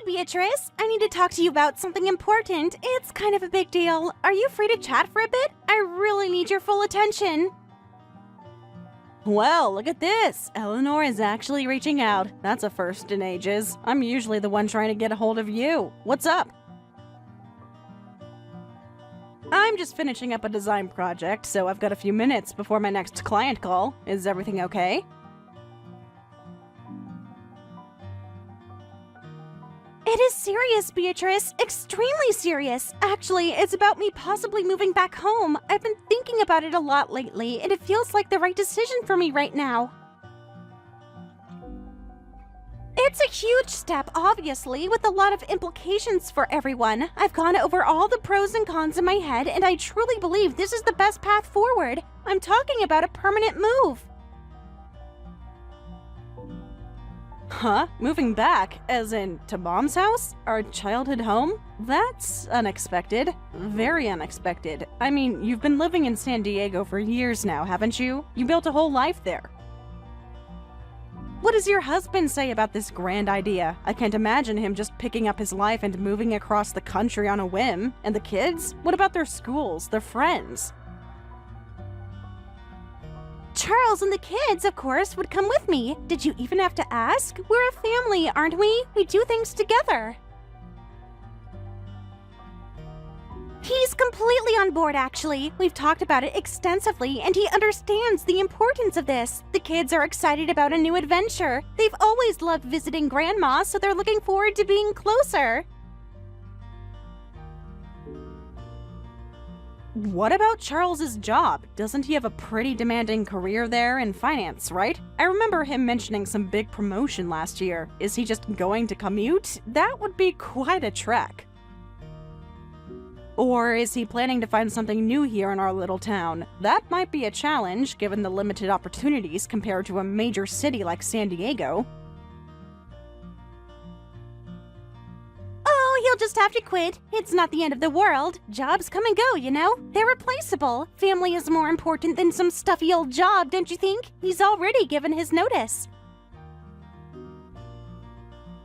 Beatrice. I need to talk to you about something important. It's kind of a big deal. Are you free to chat for a bit? I really need your full attention. Well, look at this! Eleanor is actually reaching out. That's a first in ages. I'm usually the one trying to get a hold of you. What's up? I'm just finishing up a design project, so I've got a few minutes before my next client call. Is everything okay? It is serious, Beatrice. Extremely serious. Actually, it's about me possibly moving back home. I've been thinking about it a lot lately, and it feels like the right decision for me right now. It's a huge step, obviously, with a lot of implications for everyone. I've gone over all the pros and cons in my head, and I truly believe this is the best path forward. I'm talking about a permanent move. Huh? Moving back? As in, to Mom's house? Our childhood home? That's unexpected. Very unexpected. I mean, you've been living in San Diego for years now, haven't you? You built a whole life there. What does your husband say about this grand idea? I can't imagine him just picking up his life and moving across the country on a whim. And the kids? What about their schools, their friends? Charles and the kids, of course, would come with me. Did you even have to ask? We're a family, aren't we? We do things together. He's completely on board, actually. We've talked about it extensively, and he understands the importance of this. The kids are excited about a new adventure. They've always loved visiting Grandma, so they're looking forward to being closer. What about Charles's job? Doesn't he have a pretty demanding career there in finance, right? I remember him mentioning some big promotion last year. Is he just going to commute? That would be quite a trek. Or is he planning to find something new here in our little town? That might be a challenge, given the limited opportunities compared to a major city like San Diego. Oh, he'll just have to quit. It's not the end of the world. Jobs come and go, you know? They're replaceable. Family is more important than some stuffy old job, don't you think? He's already given his notice.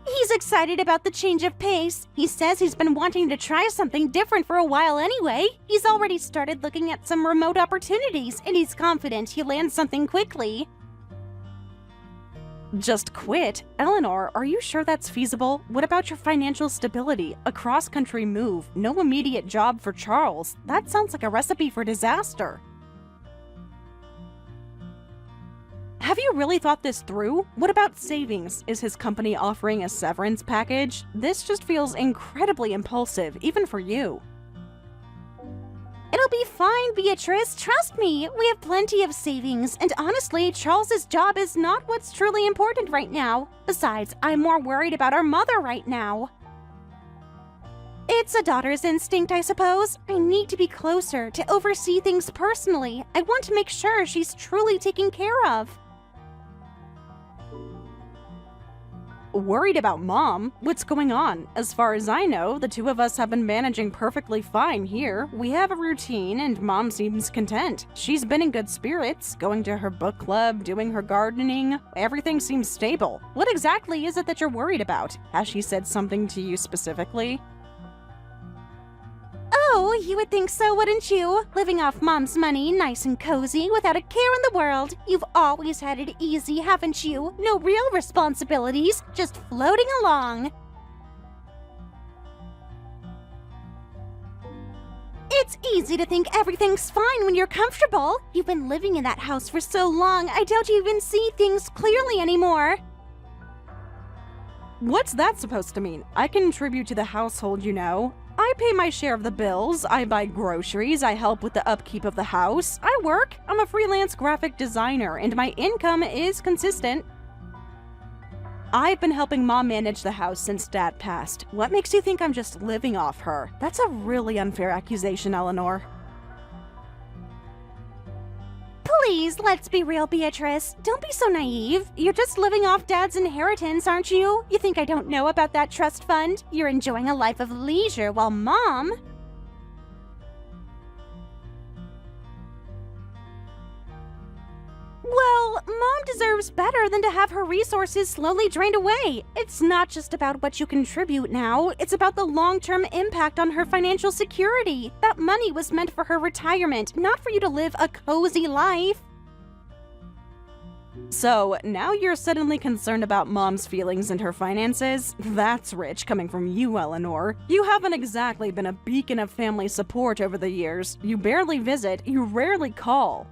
He's excited about the change of pace. He says he's been wanting to try something different for a while anyway. He's already started looking at some remote opportunities, and he's confident he'll land something quickly. Just quit? Eleanor, are you sure that's feasible? What about your financial stability? A cross-country move, no immediate job for Charles. That sounds like a recipe for disaster. Have you really thought this through? What about savings? Is his company offering a severance package? This just feels incredibly impulsive, even for you. It'll be fine, Beatrice. Trust me. We have plenty of savings, and honestly, Charles's job is not what's truly important right now. Besides, I'm more worried about our mother right now. It's a daughter's instinct, I suppose. I need to be closer, to oversee things personally. I want to make sure she's truly taken care of. Worried about Mom? What's going on? As far as I know, the two of us have been managing perfectly fine here. We have a routine and Mom seems content. She's been in good spirits, going to her book club, doing her gardening. Everything seems stable. What exactly is it that you're worried about? Has she said something to you specifically? Oh, you would think so, wouldn't you? Living off Mom's money, nice and cozy, without a care in the world. You've always had it easy, haven't you? No real responsibilities, just floating along. It's easy to think everything's fine when you're comfortable. You've been living in that house for so long, I doubt you even see things clearly anymore. What's that supposed to mean? I contribute to the household, you know. I pay my share of the bills, I buy groceries, I help with the upkeep of the house, I work, I'm a freelance graphic designer, and my income is consistent. I've been helping Mom manage the house since Dad passed. What makes you think I'm just living off her? That's a really unfair accusation, Eleanor. Please, let's be real, Beatrice. Don't be so naive. You're just living off Dad's inheritance, aren't you? You think I don't know about that trust fund? You're enjoying a life of leisure while Mom... Well, Mom deserves better than to have her resources slowly drained away. It's not just about what you contribute now, it's about the long-term impact on her financial security. That money was meant for her retirement, not for you to live a cozy life. So, now you're suddenly concerned about Mom's feelings and her finances? That's rich coming from you, Eleanor. You haven't exactly been a beacon of family support over the years. You barely visit, you rarely call.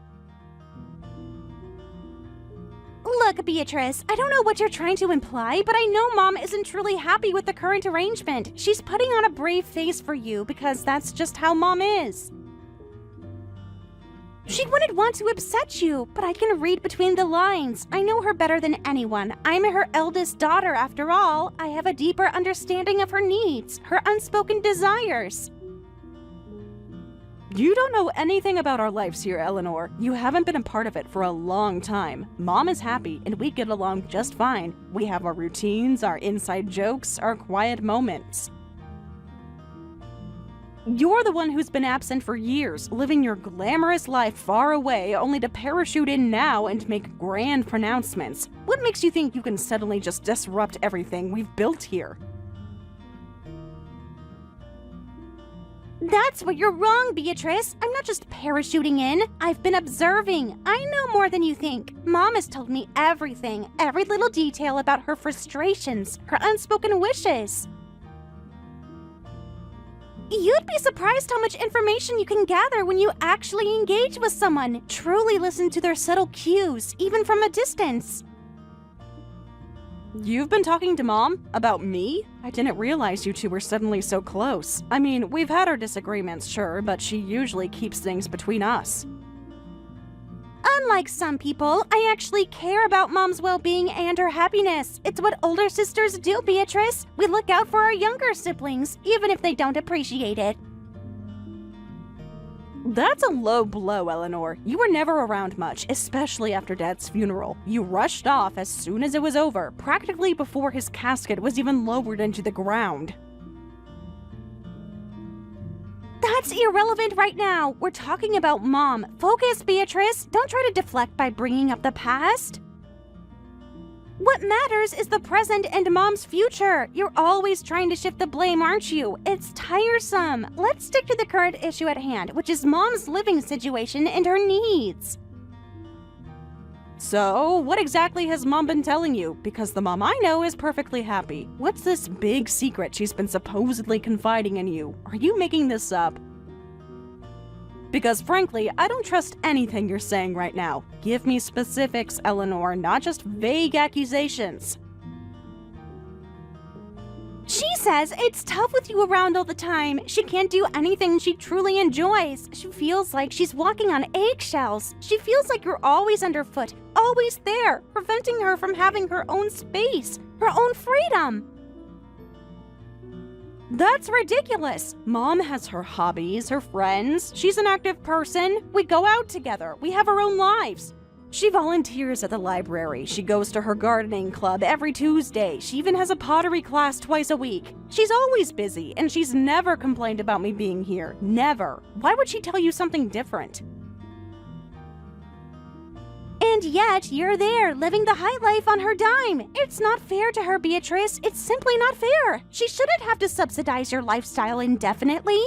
Look, Beatrice, I don't know what you're trying to imply, but I know Mom isn't truly happy with the current arrangement. She's putting on a brave face for you because that's just how Mom is. She wouldn't want to upset you, but I can read between the lines. I know her better than anyone. I'm her eldest daughter, after all. I have a deeper understanding of her needs, her unspoken desires. You don't know anything about our lives here, Eleanor. You haven't been a part of it for a long time. Mom is happy, and we get along just fine. We have our routines, our inside jokes, our quiet moments. You're the one who's been absent for years, living your glamorous life far away, only to parachute in now and make grand pronouncements. What makes you think you can suddenly just disrupt everything we've built here? That's where you're wrong, Beatrice. I'm not just parachuting in. I've been observing. I know more than you think. Mom has told me everything, every little detail about her frustrations, her unspoken wishes. You'd be surprised how much information you can gather when you actually engage with someone. Truly listen to their subtle cues, even from a distance. You've been talking to Mom? About me? I didn't realize you two were suddenly so close. I mean, we've had our disagreements, sure, but she usually keeps things between us. Unlike some people, I actually care about Mom's well-being and her happiness. It's what older sisters do, Beatrice. We look out for our younger siblings, even if they don't appreciate it. That's a low blow, Eleanor. You were never around much, especially after Dad's funeral. You rushed off as soon as it was over, practically before his casket was even lowered into the ground. That's irrelevant right now. We're talking about Mom. Focus, Beatrice. Don't try to deflect by bringing up the past. What matters is the present and Mom's future. You're always trying to shift the blame, aren't you? It's tiresome. Let's stick to the current issue at hand, which is Mom's living situation and her needs. So, what exactly has Mom been telling you? Because the Mom I know is perfectly happy. What's this big secret she's been supposedly confiding in you? Are you making this up? Because frankly, I don't trust anything you're saying right now. Give me specifics, Eleanor, not just vague accusations. She says it's tough with you around all the time. She can't do anything she truly enjoys. She feels like she's walking on eggshells. She feels like you're always underfoot, always there, preventing her from having her own space, her own freedom. That's ridiculous. Mom has her hobbies, her friends. She's an active person. We go out together. We have our own lives. She volunteers at the library. She goes to her gardening club every Tuesday. She even has a pottery class twice a week. She's always busy, and she's never complained about me being here. Never. Why would she tell you something different? And yet, you're there, living the high life on her dime. It's not fair to her, Beatrice. It's simply not fair. She shouldn't have to subsidize your lifestyle indefinitely.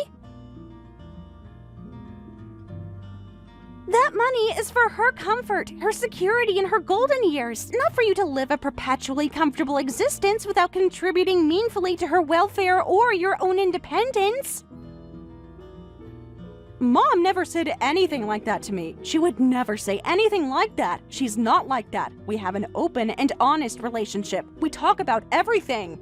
That money is for her comfort, her security in her golden years, not for you to live a perpetually comfortable existence without contributing meaningfully to her welfare or your own independence. Mom never said anything like that to me. She would never say anything like that. She's not like that. We have an open and honest relationship. We talk about everything.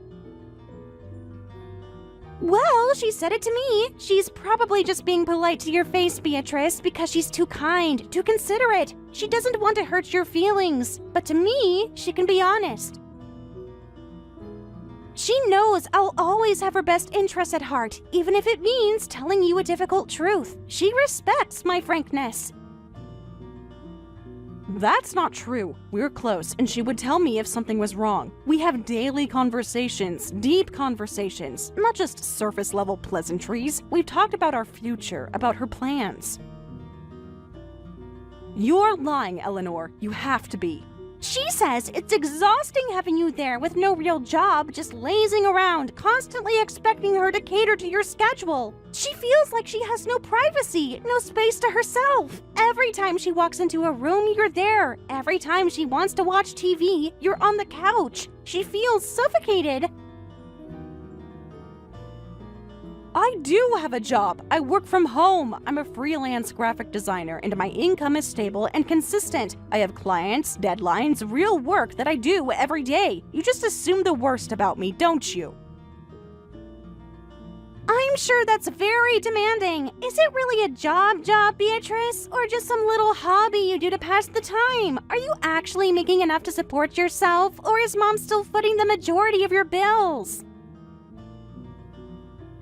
Well, she said it to me. She's probably just being polite to your face, Beatrice, because she's too kind, too considerate. She doesn't want to hurt your feelings. But to me, she can be honest. She knows I'll always have her best interests at heart, even if it means telling you a difficult truth. She respects my frankness. That's not true. We're close, and she would tell me if something was wrong. We have daily conversations, deep conversations, not just surface-level pleasantries. We've talked about our future, about her plans. You're lying, Eleanor. You have to be. She says it's exhausting having you there with no real job, just lazing around, constantly expecting her to cater to your schedule. She feels like she has no privacy, no space to herself. Every time she walks into a room, you're there. Every time she wants to watch TV, you're on the couch. She feels suffocated. I do have a job. I work from home. I'm a freelance graphic designer, and my income is stable and consistent. I have clients, deadlines, real work that I do every day. You just assume the worst about me, don't you? I'm sure that's very demanding. Is it really a job, Beatrice? Or just some little hobby you do to pass the time? Are you actually making enough to support yourself? Or is Mom still footing the majority of your bills?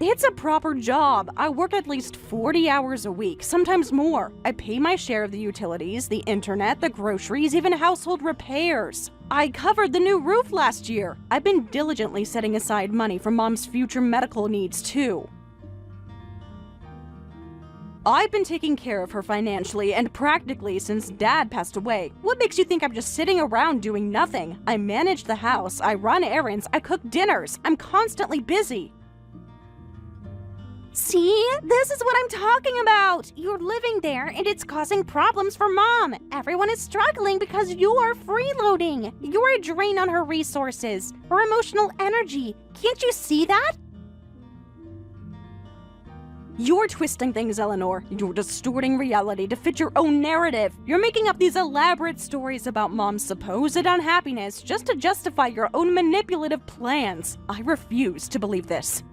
It's a proper job. I work at least 40 hours a week, sometimes more. I pay my share of the utilities, the internet, the groceries, even household repairs. I covered the new roof last year. I've been diligently setting aside money for Mom's future medical needs, too. I've been taking care of her financially and practically since Dad passed away. What makes you think I'm just sitting around doing nothing? I manage the house, I run errands, I cook dinners. I'm constantly busy. See? This is what I'm talking about! You're living there and it's causing problems for Mom! Everyone is struggling because you're freeloading! You're a drain on her resources, her emotional energy. Can't you see that? You're twisting things, Eleanor. You're distorting reality to fit your own narrative. You're making up these elaborate stories about Mom's supposed unhappiness just to justify your own manipulative plans. I refuse to believe this.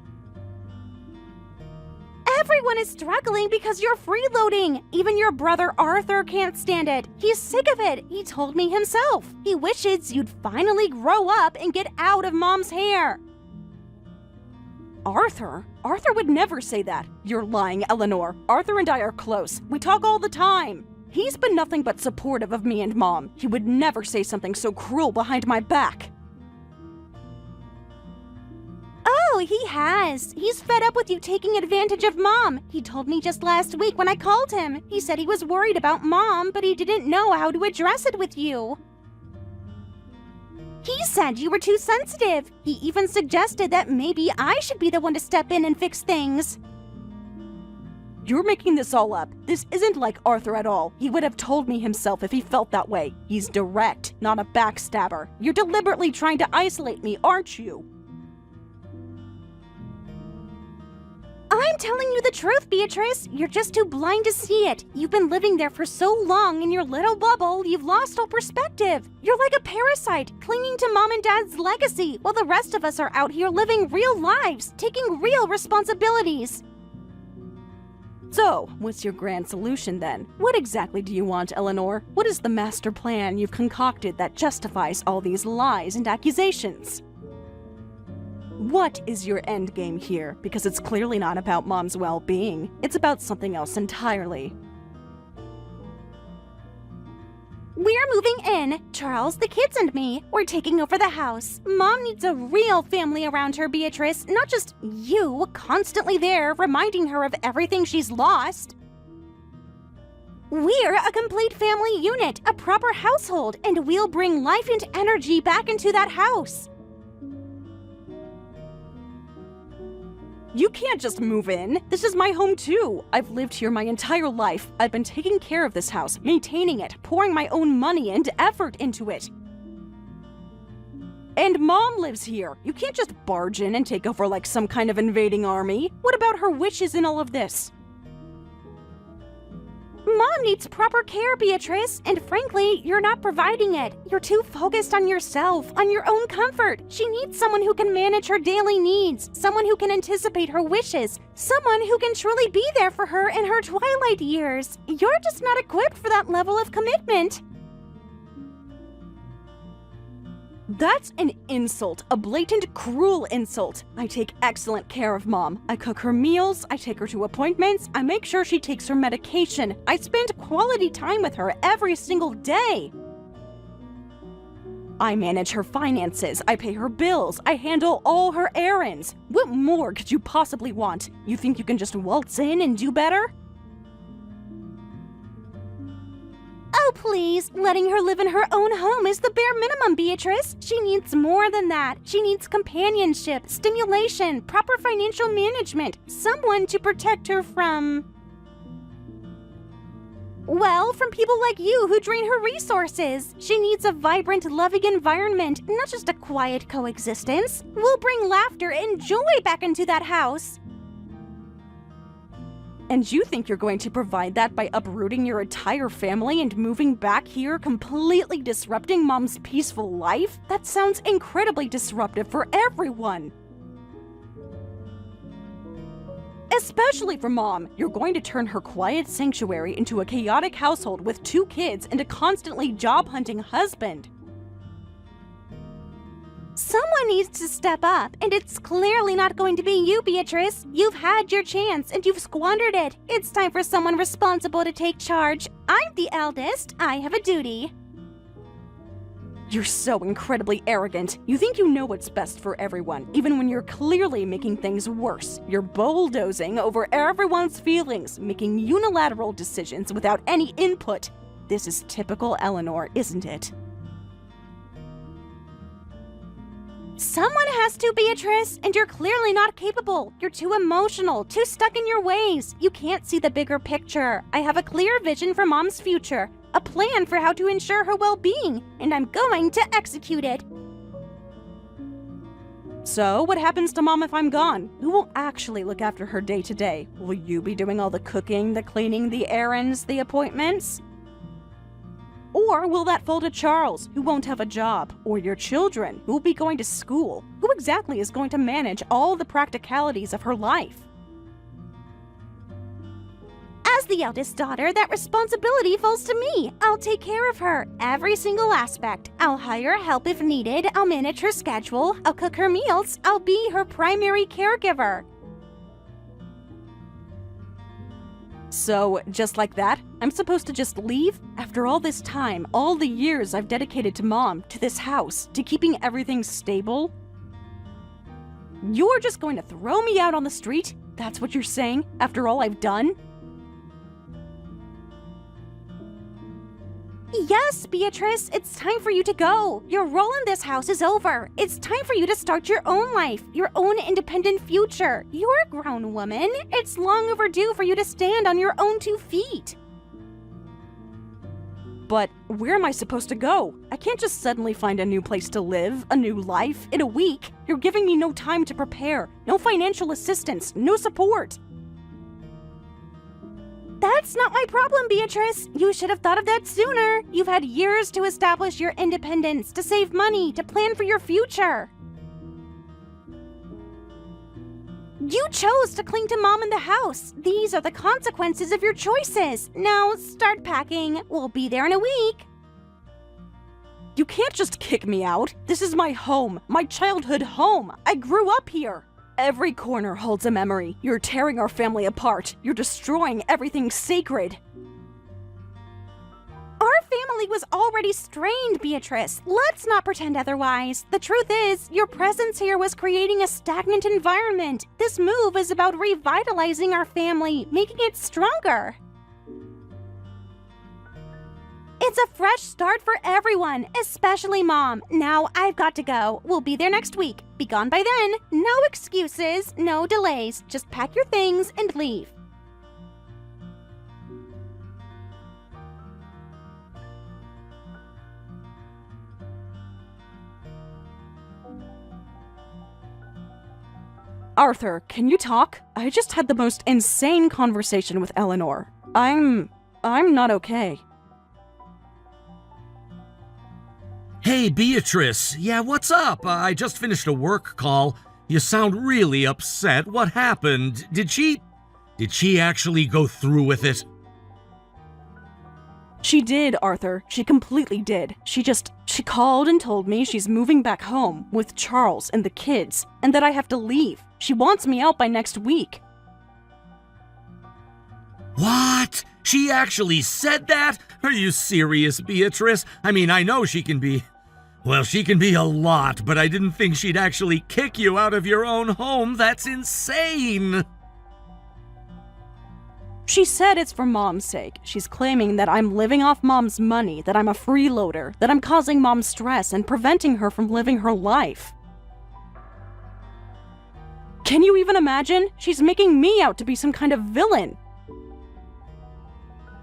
Everyone is struggling because you're freeloading. Even your brother Arthur can't stand it. He's sick of it. He told me himself. He wishes you'd finally grow up and get out of Mom's hair. Arthur? Arthur would never say that. You're lying, Eleanor. Arthur and I are close. We talk all the time. He's been nothing but supportive of me and Mom. He would never say something so cruel behind my back. Oh, he has. He's fed up with you taking advantage of Mom. He told me just last week when I called him. He said he was worried about Mom, but he didn't know how to address it with you. He said you were too sensitive. He even suggested that maybe I should be the one to step in and fix things. You're making this all up. This isn't like Arthur at all. He would have told me himself if he felt that way. He's direct, not a backstabber. You're deliberately trying to isolate me, aren't you? I'm telling you the truth, Beatrice. You're just too blind to see it. You've been living there for so long in your little bubble, you've lost all perspective. You're like a parasite, clinging to Mom and Dad's legacy, while the rest of us are out here living real lives, taking real responsibilities. So, what's your grand solution then? What exactly do you want, Eleanor? What is the master plan you've concocted that justifies all these lies and accusations? What is your end game here? Because it's clearly not about Mom's well-being. It's about something else entirely. We're moving in. Charles, the kids, and me. We're taking over the house. Mom needs a real family around her, Beatrice, not just you, constantly there, reminding her of everything she's lost. We're a complete family unit, a proper household, and we'll bring life and energy back into that house. You can't just move in. This is my home too. I've lived here my entire life. I've been taking care of this house, maintaining it, pouring my own money and effort into it. And Mom lives here. You can't just barge in and take over like some kind of invading army. What about her wishes in all of this? Mom needs proper care, Beatrice, and frankly, you're not providing it. You're too focused on yourself, on your own comfort. She needs someone who can manage her daily needs, someone who can anticipate her wishes, someone who can truly be there for her in her twilight years. You're just not equipped for that level of commitment. That's an insult, a blatant, cruel insult. I take excellent care of Mom. I cook her meals, I take her to appointments, I make sure she takes her medication. I spend quality time with her every single day. I manage her finances, I pay her bills, I handle all her errands. What more could you possibly want? You think you can just waltz in and do better? Oh, please, letting her live in her own home is the bare minimum, Beatrice. She needs more than that. She needs companionship, stimulation, proper financial management, someone to protect her from... Well, from people like you who drain her resources. She needs a vibrant, loving environment, not just a quiet coexistence. We'll bring laughter and joy back into that house. And you think you're going to provide that by uprooting your entire family and moving back here, completely disrupting Mom's peaceful life? That sounds incredibly disruptive for everyone. Especially for Mom. You're going to turn her quiet sanctuary into a chaotic household with 2 kids and a constantly job-hunting husband. Someone needs to step up, and it's clearly not going to be you, Beatrice. You've had your chance, and you've squandered it. It's time for someone responsible to take charge. I'm the eldest. I have a duty. You're so incredibly arrogant. You think you know what's best for everyone, even when you're clearly making things worse. You're bulldozing over everyone's feelings, making unilateral decisions without any input. This is typical Eleanor, isn't it? Someone has to, Beatrice, and you're clearly not capable. You're too emotional, too stuck in your ways. You can't see the bigger picture. I have a clear vision for Mom's future, a plan for how to ensure her well-being, and I'm going to execute it. So, what happens to Mom if I'm gone? Who will actually look after her day to day? Will you be doing all the cooking, the cleaning, the errands, the appointments? Or will that fall to Charles, who won't have a job? Or your children, who will be going to school? Who exactly is going to manage all the practicalities of her life? As the eldest daughter, that responsibility falls to me. I'll take care of her, every single aspect. I'll hire help if needed, I'll manage her schedule, I'll cook her meals, I'll be her primary caregiver. So, just like that, I'm supposed to just leave? After all this time, all the years I've dedicated to Mom, to this house, to keeping everything stable? You're just going to throw me out on the street? That's what you're saying, after all I've done? Yes, Beatrice, it's time for you to go. Your role in this house is over. It's time for you to start your own life, your own independent future. You're a grown woman. It's long overdue for you to stand on your own 2 feet. But where am I supposed to go? I can't just suddenly find a new place to live, a new life, in a week. You're giving me no time to prepare, no financial assistance, no support. That's not my problem, Beatrice. You should have thought of that sooner. You've had years to establish your independence, to save money, to plan for your future. You chose to cling to Mom in the house. These are the consequences of your choices. Now, start packing. We'll be there in a week. You can't just kick me out. This is my home, my childhood home. I grew up here. Every corner holds a memory. You're tearing our family apart. You're destroying everything sacred. Our family was already strained, Beatrice. Let's not pretend otherwise. The truth is, your presence here was creating a stagnant environment. This move is about revitalizing our family, making it stronger. It's a fresh start for everyone, especially Mom. Now I've got to go. We'll be there next week. Be gone by then. No excuses, no delays. Just pack your things and leave. Arthur, can you talk? I just had the most insane conversation with Eleanor. I'm not okay. Hey, Beatrice. Yeah, what's up? I just finished a work call. You sound really upset. What happened? Did she actually go through with it? She did, Arthur. She completely did. She called and told me she's moving back home with Charles and the kids, and that I have to leave. She wants me out by next week. What? She actually said that? Are you serious, Beatrice? I mean, I know she can be... Well, she can be a lot, but I didn't think she'd actually kick you out of your own home. That's insane! She said it's for Mom's sake. She's claiming that I'm living off Mom's money, that I'm a freeloader, that I'm causing Mom stress and preventing her from living her life. Can you even imagine? She's making me out to be some kind of villain.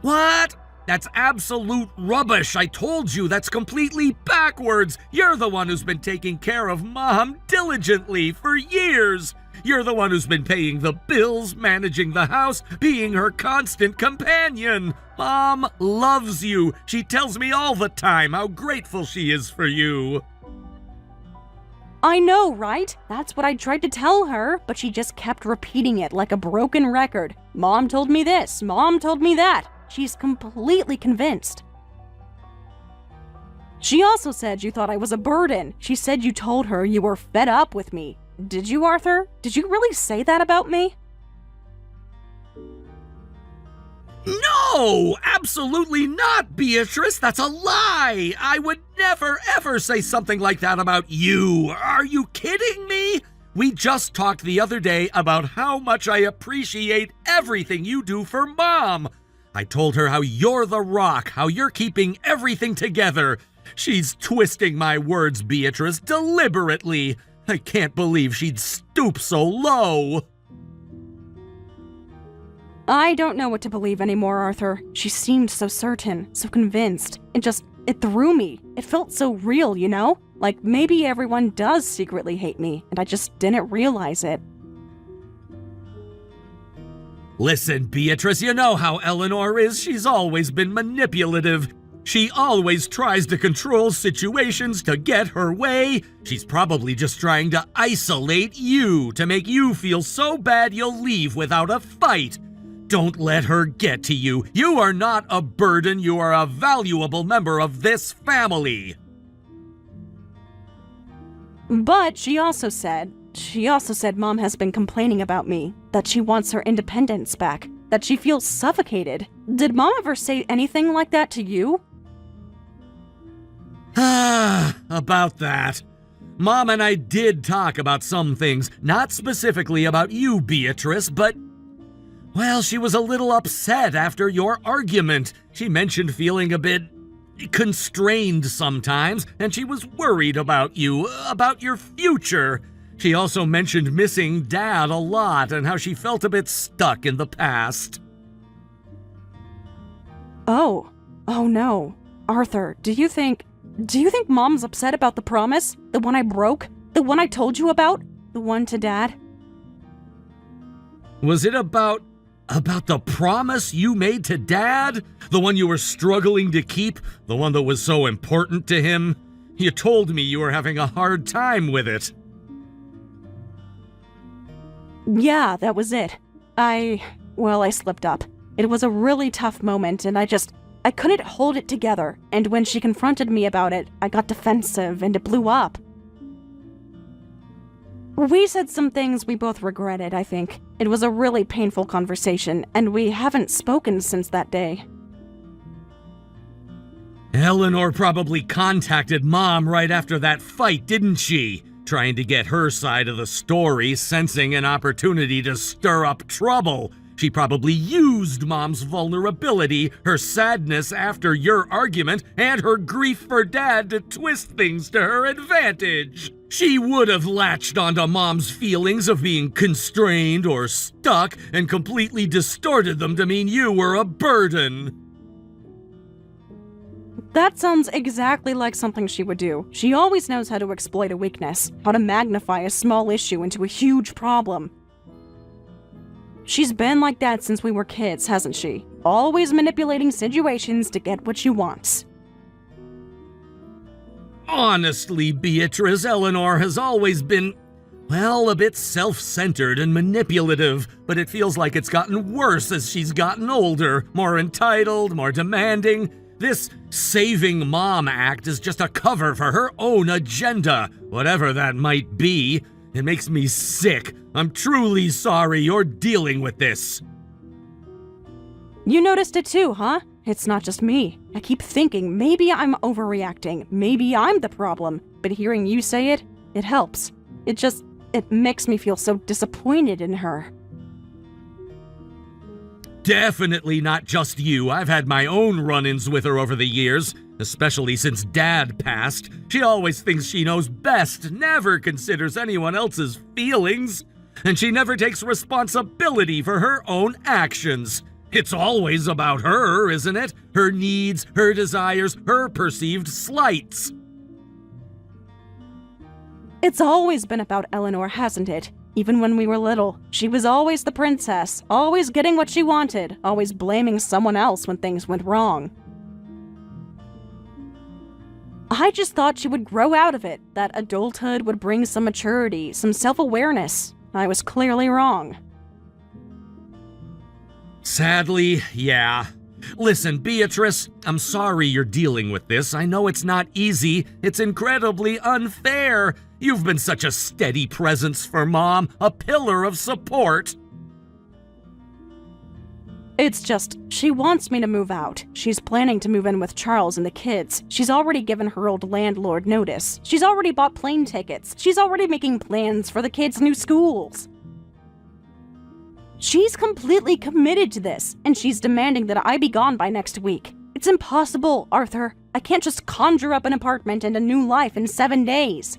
What? That's absolute rubbish. I told you that's completely backwards. You're the one who's been taking care of Mom diligently for years. You're the one who's been paying the bills, managing the house, being her constant companion. Mom loves you. She tells me all the time how grateful she is for you. I know, right? That's what I tried to tell her, but she just kept repeating it like a broken record. Mom told me this, Mom told me that. She's completely convinced. She also said you thought I was a burden. She said you told her you were fed up with me. Did you, Arthur? Did you really say that about me? No, absolutely not, Beatrice. That's a lie. I would never, ever say something like that about you. Are you kidding me? We just talked the other day about how much I appreciate everything you do for Mom. I told her how you're the rock, how you're keeping everything together. She's twisting my words, Beatrice, deliberately. I can't believe she'd stoop so low. I don't know what to believe anymore, Arthur. She seemed so certain, so convinced. It threw me. It felt so real, you know? Like maybe everyone does secretly hate me, and I just didn't realize it. Listen, Beatrice, you know how Eleanor is. She's always been manipulative. She always tries to control situations to get her way. She's probably just trying to isolate you, to make you feel so bad you'll leave without a fight. Don't let her get to you. You are not a burden. You are a valuable member of this family. But she also said Mom has been complaining about me, that she wants her independence back, that she feels suffocated. Did Mom ever say anything like that to you? About that. Mom and I did talk about some things, not specifically about you, Beatrice, but... Well, she was a little upset after your argument. She mentioned feeling a bit constrained sometimes, and she was worried about you, about your future. She also mentioned missing Dad a lot and how she felt a bit stuck in the past. Oh no. Arthur, do you think Mom's upset about the promise? The one I broke? The one I told you about? The one to Dad? Was it about the promise you made to Dad? The one you were struggling to keep? The one that was so important to him? You told me you were having a hard time with it. Yeah, that was it. I slipped up. It was a really tough moment, and I couldn't hold it together, and when she confronted me about it, I got defensive, and it blew up. We said some things we both regretted, I think. It was a really painful conversation, and we haven't spoken since that day. Eleanor probably contacted Mom right after that fight, didn't she? Trying to get her side of the story, sensing an opportunity to stir up trouble. She probably used Mom's vulnerability, her sadness after your argument, and her grief for Dad to twist things to her advantage. She would have latched onto Mom's feelings of being constrained or stuck and completely distorted them to mean you were a burden. That sounds exactly like something she would do. She always knows how to exploit a weakness, how to magnify a small issue into a huge problem. She's been like that since we were kids, hasn't she? Always manipulating situations to get what she wants. Honestly, Beatrice, Eleanor has always been, well, a bit self-centered and manipulative, but it feels like it's gotten worse as she's gotten older, more entitled, more demanding. This saving Mom act is just a cover for her own agenda, whatever that might be. It makes me sick. I'm truly sorry you're dealing with this. You noticed it too, huh? It's not just me. I keep thinking maybe I'm overreacting, maybe I'm the problem, but hearing you say it, it helps. It makes me feel so disappointed in her. Definitely not just you. I've had my own run-ins with her over the years, especially since Dad passed. She always thinks she knows best, never considers anyone else's feelings, and she never takes responsibility for her own actions. It's always about her, isn't it? Her needs, her desires, her perceived slights. It's always been about Eleanor, hasn't it? Even when we were little, she was always the princess, always getting what she wanted, always blaming someone else when things went wrong. I just thought she would grow out of it, that adulthood would bring some maturity, some self-awareness. I was clearly wrong. Sadly, yeah. Listen, Beatrice, I'm sorry you're dealing with this. I know it's not easy. It's incredibly unfair. You've been such a steady presence for Mom, a pillar of support. It's just, she wants me to move out. She's planning to move in with Charles and the kids. She's already given her old landlord notice. She's already bought plane tickets. She's already making plans for the kids' new schools. She's completely committed to this, and she's demanding that I be gone by next week. It's impossible, Arthur. I can't just conjure up an apartment and a new life in 7 days.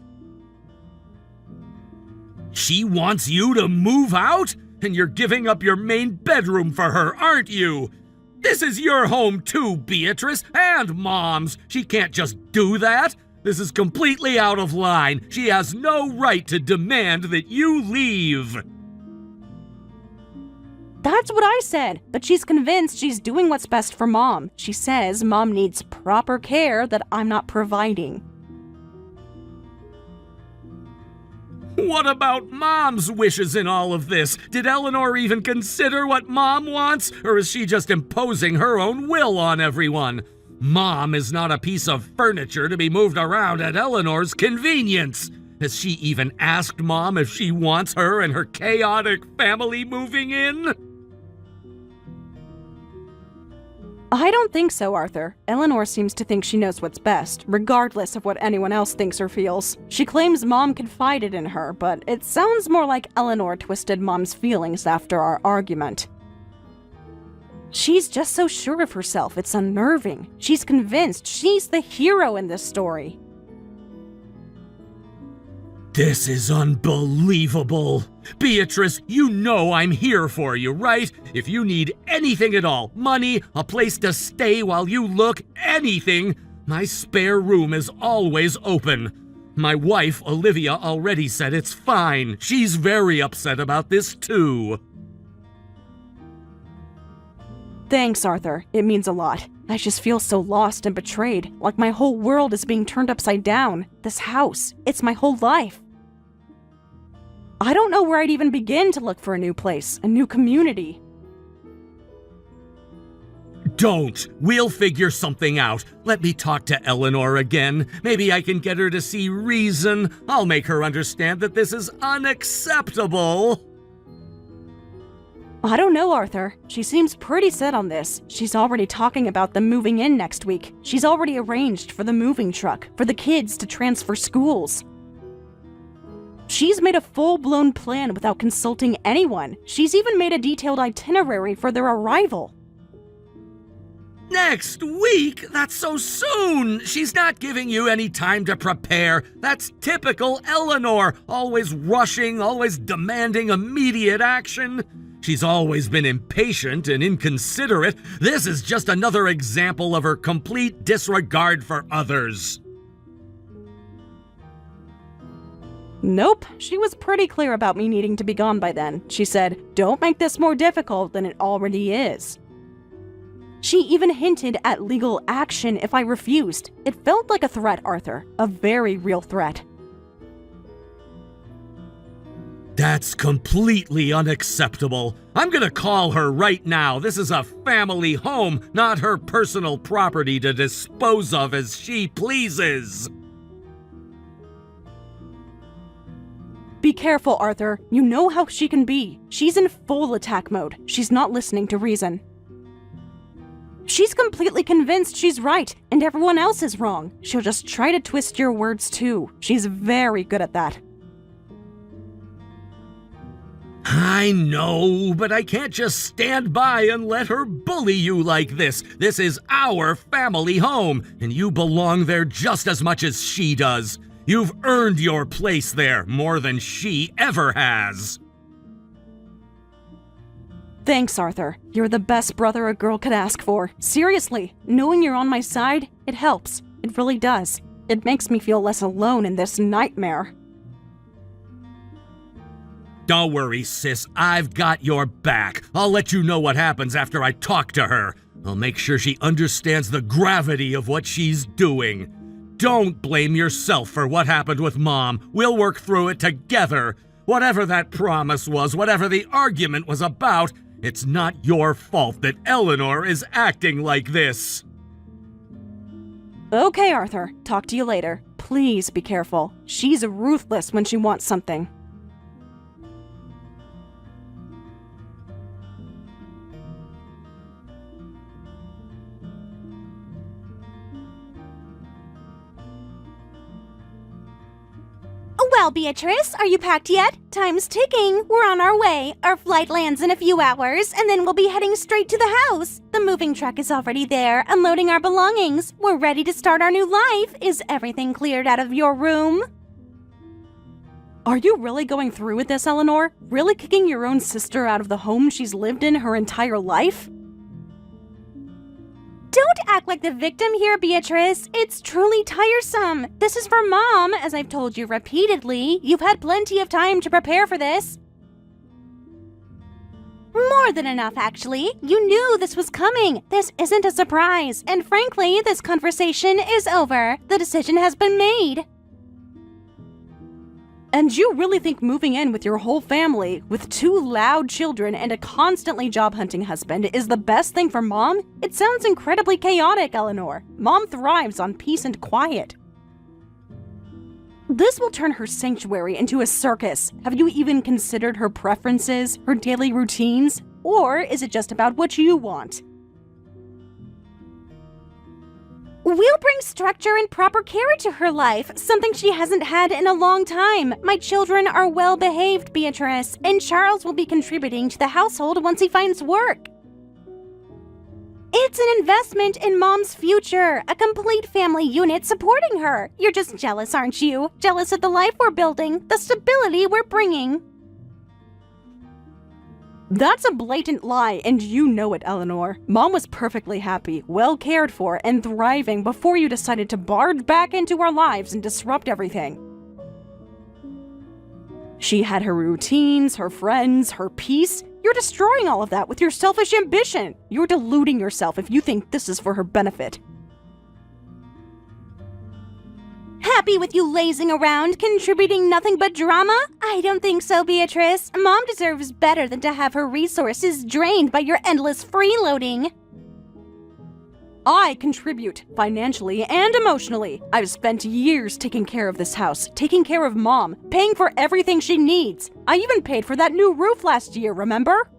She wants you to move out? And you're giving up your main bedroom for her, aren't you? This is your home too, Beatrice, and Mom's. She can't just do that. This is completely out of line. She has no right to demand that you leave. That's what I said, but she's convinced she's doing what's best for Mom. She says Mom needs proper care that I'm not providing. What about Mom's wishes in all of this? Did Eleanor even consider what Mom wants, or is she just imposing her own will on everyone? Mom is not a piece of furniture to be moved around at Eleanor's convenience. Has she even asked Mom if she wants her and her chaotic family moving in? I don't think so, Arthur. Eleanor seems to think she knows what's best, regardless of what anyone else thinks or feels. She claims Mom confided in her, but it sounds more like Eleanor twisted Mom's feelings after our argument. She's just so sure of herself, it's unnerving. She's convinced she's the hero in this story. This is unbelievable. Beatrice, you know I'm here for you, right? If you need anything at all, money, a place to stay while you look, anything, my spare room is always open. My wife, Olivia, already said it's fine. She's very upset about this too. Thanks, Arthur. It means a lot. I just feel so lost and betrayed, like my whole world is being turned upside down. This house, it's my whole life. I don't know where I'd even begin to look for a new place, a new community. Don't. We'll figure something out. Let me talk to Eleanor again. Maybe I can get her to see reason. I'll make her understand that this is unacceptable. I don't know, Arthur. She seems pretty set on this. She's already talking about them moving in next week. She's already arranged for the moving truck, for the kids to transfer schools. She's made a full-blown plan without consulting anyone. She's even made a detailed itinerary for their arrival. Next week? That's so soon! She's not giving you any time to prepare. That's typical Eleanor. Always rushing, always demanding immediate action. She's always been impatient and inconsiderate. This is just another example of her complete disregard for others. Nope, she was pretty clear about me needing to be gone by then. She said, "Don't make this more difficult than it already is." She even hinted at legal action if I refused. It felt like a threat, Arthur. A very real threat. That's completely unacceptable. I'm gonna call her right now. This is a family home, not her personal property to dispose of as she pleases. Be careful, Arthur. You know how she can be. She's in full attack mode. She's not listening to reason. She's completely convinced she's right, and everyone else is wrong. She'll just try to twist your words too. She's very good at that. I know, but I can't just stand by and let her bully you like this. This is our family home, and you belong there just as much as she does. You've earned your place there more than she ever has. Thanks, Arthur. You're the best brother a girl could ask for. Seriously, knowing you're on my side, it helps. It really does. It makes me feel less alone in this nightmare. Don't worry, sis. I've got your back. I'll let you know what happens after I talk to her. I'll make sure she understands the gravity of what she's doing. Don't blame yourself for what happened with Mom. We'll work through it together. Whatever that promise was, whatever the argument was about, it's not your fault that Eleanor is acting like this. Okay, Arthur. Talk to you later. Please be careful. She's ruthless when she wants something. Well, Beatrice, are you packed yet? Time's ticking. We're on our way. Our flight lands in a few hours, and then we'll be heading straight to the house. The moving truck is already there, unloading our belongings. We're ready to start our new life. Is everything cleared out of your room? Are you really going through with this, Eleanor? Really kicking your own sister out of the home she's lived in her entire life? Don't act like the victim here, Beatrice. It's truly tiresome. This is for Mom, as I've told you repeatedly. You've had plenty of time to prepare for this. More than enough, actually. You knew this was coming. This isn't a surprise. And frankly, this conversation is over. The decision has been made. And you really think moving in with your whole family, with 2 loud children and a constantly job-hunting husband, is the best thing for Mom? It sounds incredibly chaotic, Eleanor. Mom thrives on peace and quiet. This will turn her sanctuary into a circus. Have you even considered her preferences, her daily routines? Or is it just about what you want? We'll bring structure and proper care to her life, something she hasn't had in a long time. My children are well behaved, Beatrice, and Charles will be contributing to the household once he finds work. It's an investment in Mom's future, a complete family unit supporting her. You're just jealous, aren't you? Jealous of the life we're building, the stability we're bringing. That's a blatant lie, and you know it, Eleanor. Mom was perfectly happy, well cared for, and thriving before you decided to barge back into our lives and disrupt everything. She had her routines, her friends, her peace. You're destroying all of that with your selfish ambition. You're deluding yourself if you think this is for her benefit. Happy with you lazing around, contributing nothing but drama? I don't think so, Beatrice. Mom deserves better than to have her resources drained by your endless freeloading. I contribute, financially and emotionally. I've spent years taking care of this house, taking care of Mom, paying for everything she needs. I even paid for that new roof last year, remember?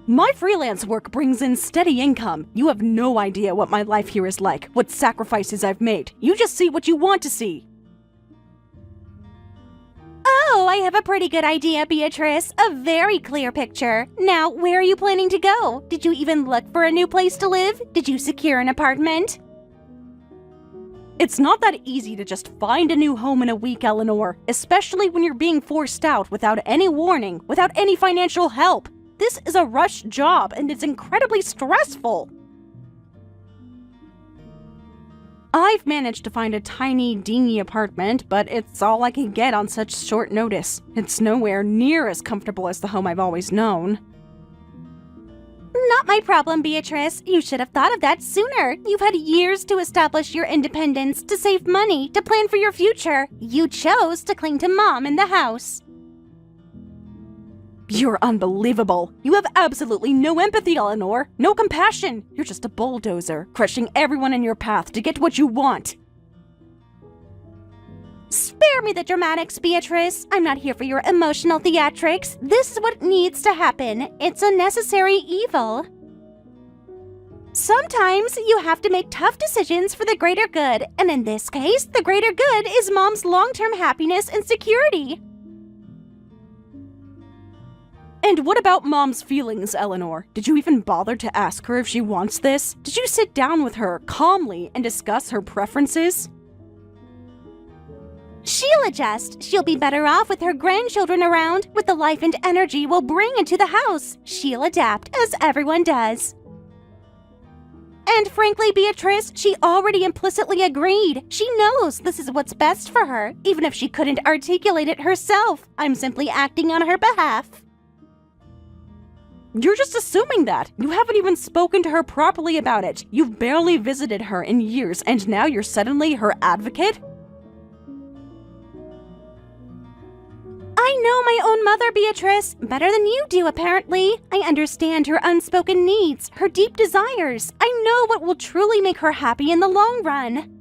My freelance work brings in steady income. You have no idea what my life here is like, what sacrifices I've made. You just see what you want to see. Oh, I have a pretty good idea, Beatrice. A very clear picture. Now, where are you planning to go? Did you even look for a new place to live? Did you secure an apartment? It's not that easy to just find a new home in a week, Eleanor, especially when you're being forced out without any warning, without any financial help. This is a rush job, and it's incredibly stressful. I've managed to find a tiny, dingy apartment, but it's all I can get on such short notice. It's nowhere near as comfortable as the home I've always known. Not my problem, Beatrice. You should have thought of that sooner. You've had years to establish your independence, to save money, to plan for your future. You chose to cling to Mom in the house. You're unbelievable. You have absolutely no empathy, Eleanor. No compassion. You're just a bulldozer, crushing everyone in your path to get what you want. Spare me the dramatics, Beatrice. I'm not here for your emotional theatrics. This is what needs to happen. It's a necessary evil. Sometimes you have to make tough decisions for the greater good, and in this case, the greater good is Mom's long-term happiness and security. And what about Mom's feelings, Eleanor? Did you even bother to ask her if she wants this? Did you sit down with her calmly and discuss her preferences? She'll adjust. She'll be better off with her grandchildren around. With the life and energy we'll bring into the house, she'll adapt, as everyone does. And frankly, Beatrice, she already implicitly agreed. She knows this is what's best for her, even if she couldn't articulate it herself. I'm simply acting on her behalf. You're just assuming that. You haven't even spoken to her properly about it. You've barely visited her in years, and now you're suddenly her advocate? I know my own mother, Beatrice, better than you do, apparently. I understand her unspoken needs, her deep desires. I know what will truly make her happy in the long run.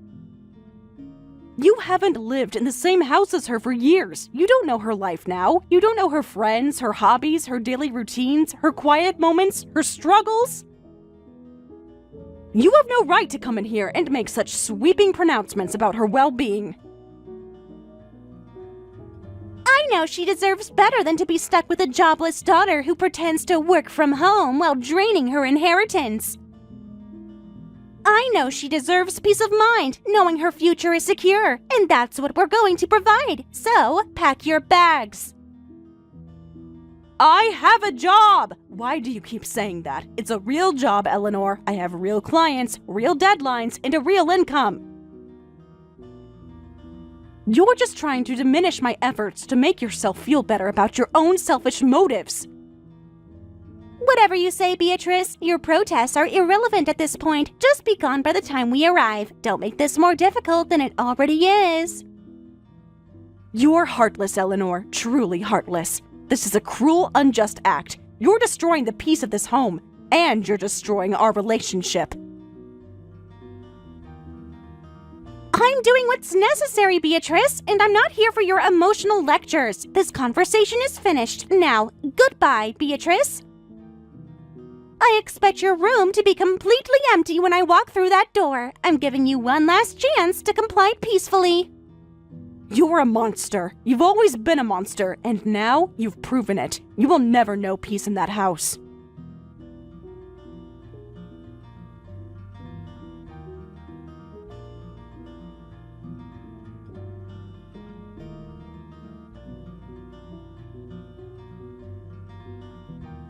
You haven't lived in the same house as her for years. You don't know her life now. You don't know her friends, her hobbies, her daily routines, her quiet moments, her struggles. You have no right to come in here and make such sweeping pronouncements about her well-being. I know she deserves better than to be stuck with a jobless daughter who pretends to work from home while draining her inheritance. I know she deserves peace of mind, knowing her future is secure, and that's what we're going to provide. So, pack your bags. I have a job! Why do you keep saying that? It's a real job, Eleanor. I have real clients, real deadlines, and a real income. You're just trying to diminish my efforts to make yourself feel better about your own selfish motives. Whatever you say, Beatrice, your protests are irrelevant at this point. Just be gone by the time we arrive. Don't make this more difficult than it already is. You're heartless, Eleanor. Truly heartless. This is a cruel, unjust act. You're destroying the peace of this home, and you're destroying our relationship. I'm doing what's necessary, Beatrice, and I'm not here for your emotional lectures. This conversation is finished. Now, goodbye, Beatrice. I expect your room to be completely empty when I walk through that door. I'm giving you one last chance to comply peacefully. You're a monster. You've always been a monster, and now you've proven it. You will never know peace in that house.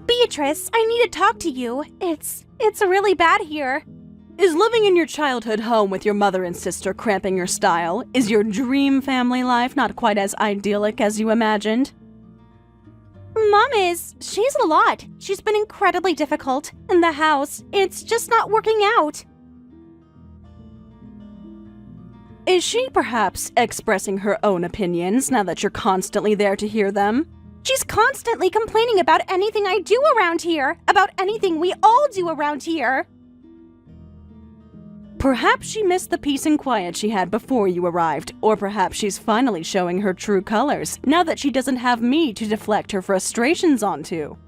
Beatrice, I need to talk to you. It's really bad here. Is living in your childhood home with your mother and sister cramping your style? Is your dream family life not quite as idyllic as you imagined? Mom she's a lot. She's been incredibly difficult. In the house, it's just not working out. Is she perhaps expressing her own opinions now that you're constantly there to hear them? She's constantly complaining about anything I do around here, about anything we all do around here. Perhaps she missed the peace and quiet she had before you arrived, or perhaps she's finally showing her true colors, now that she doesn't have me to deflect her frustrations onto.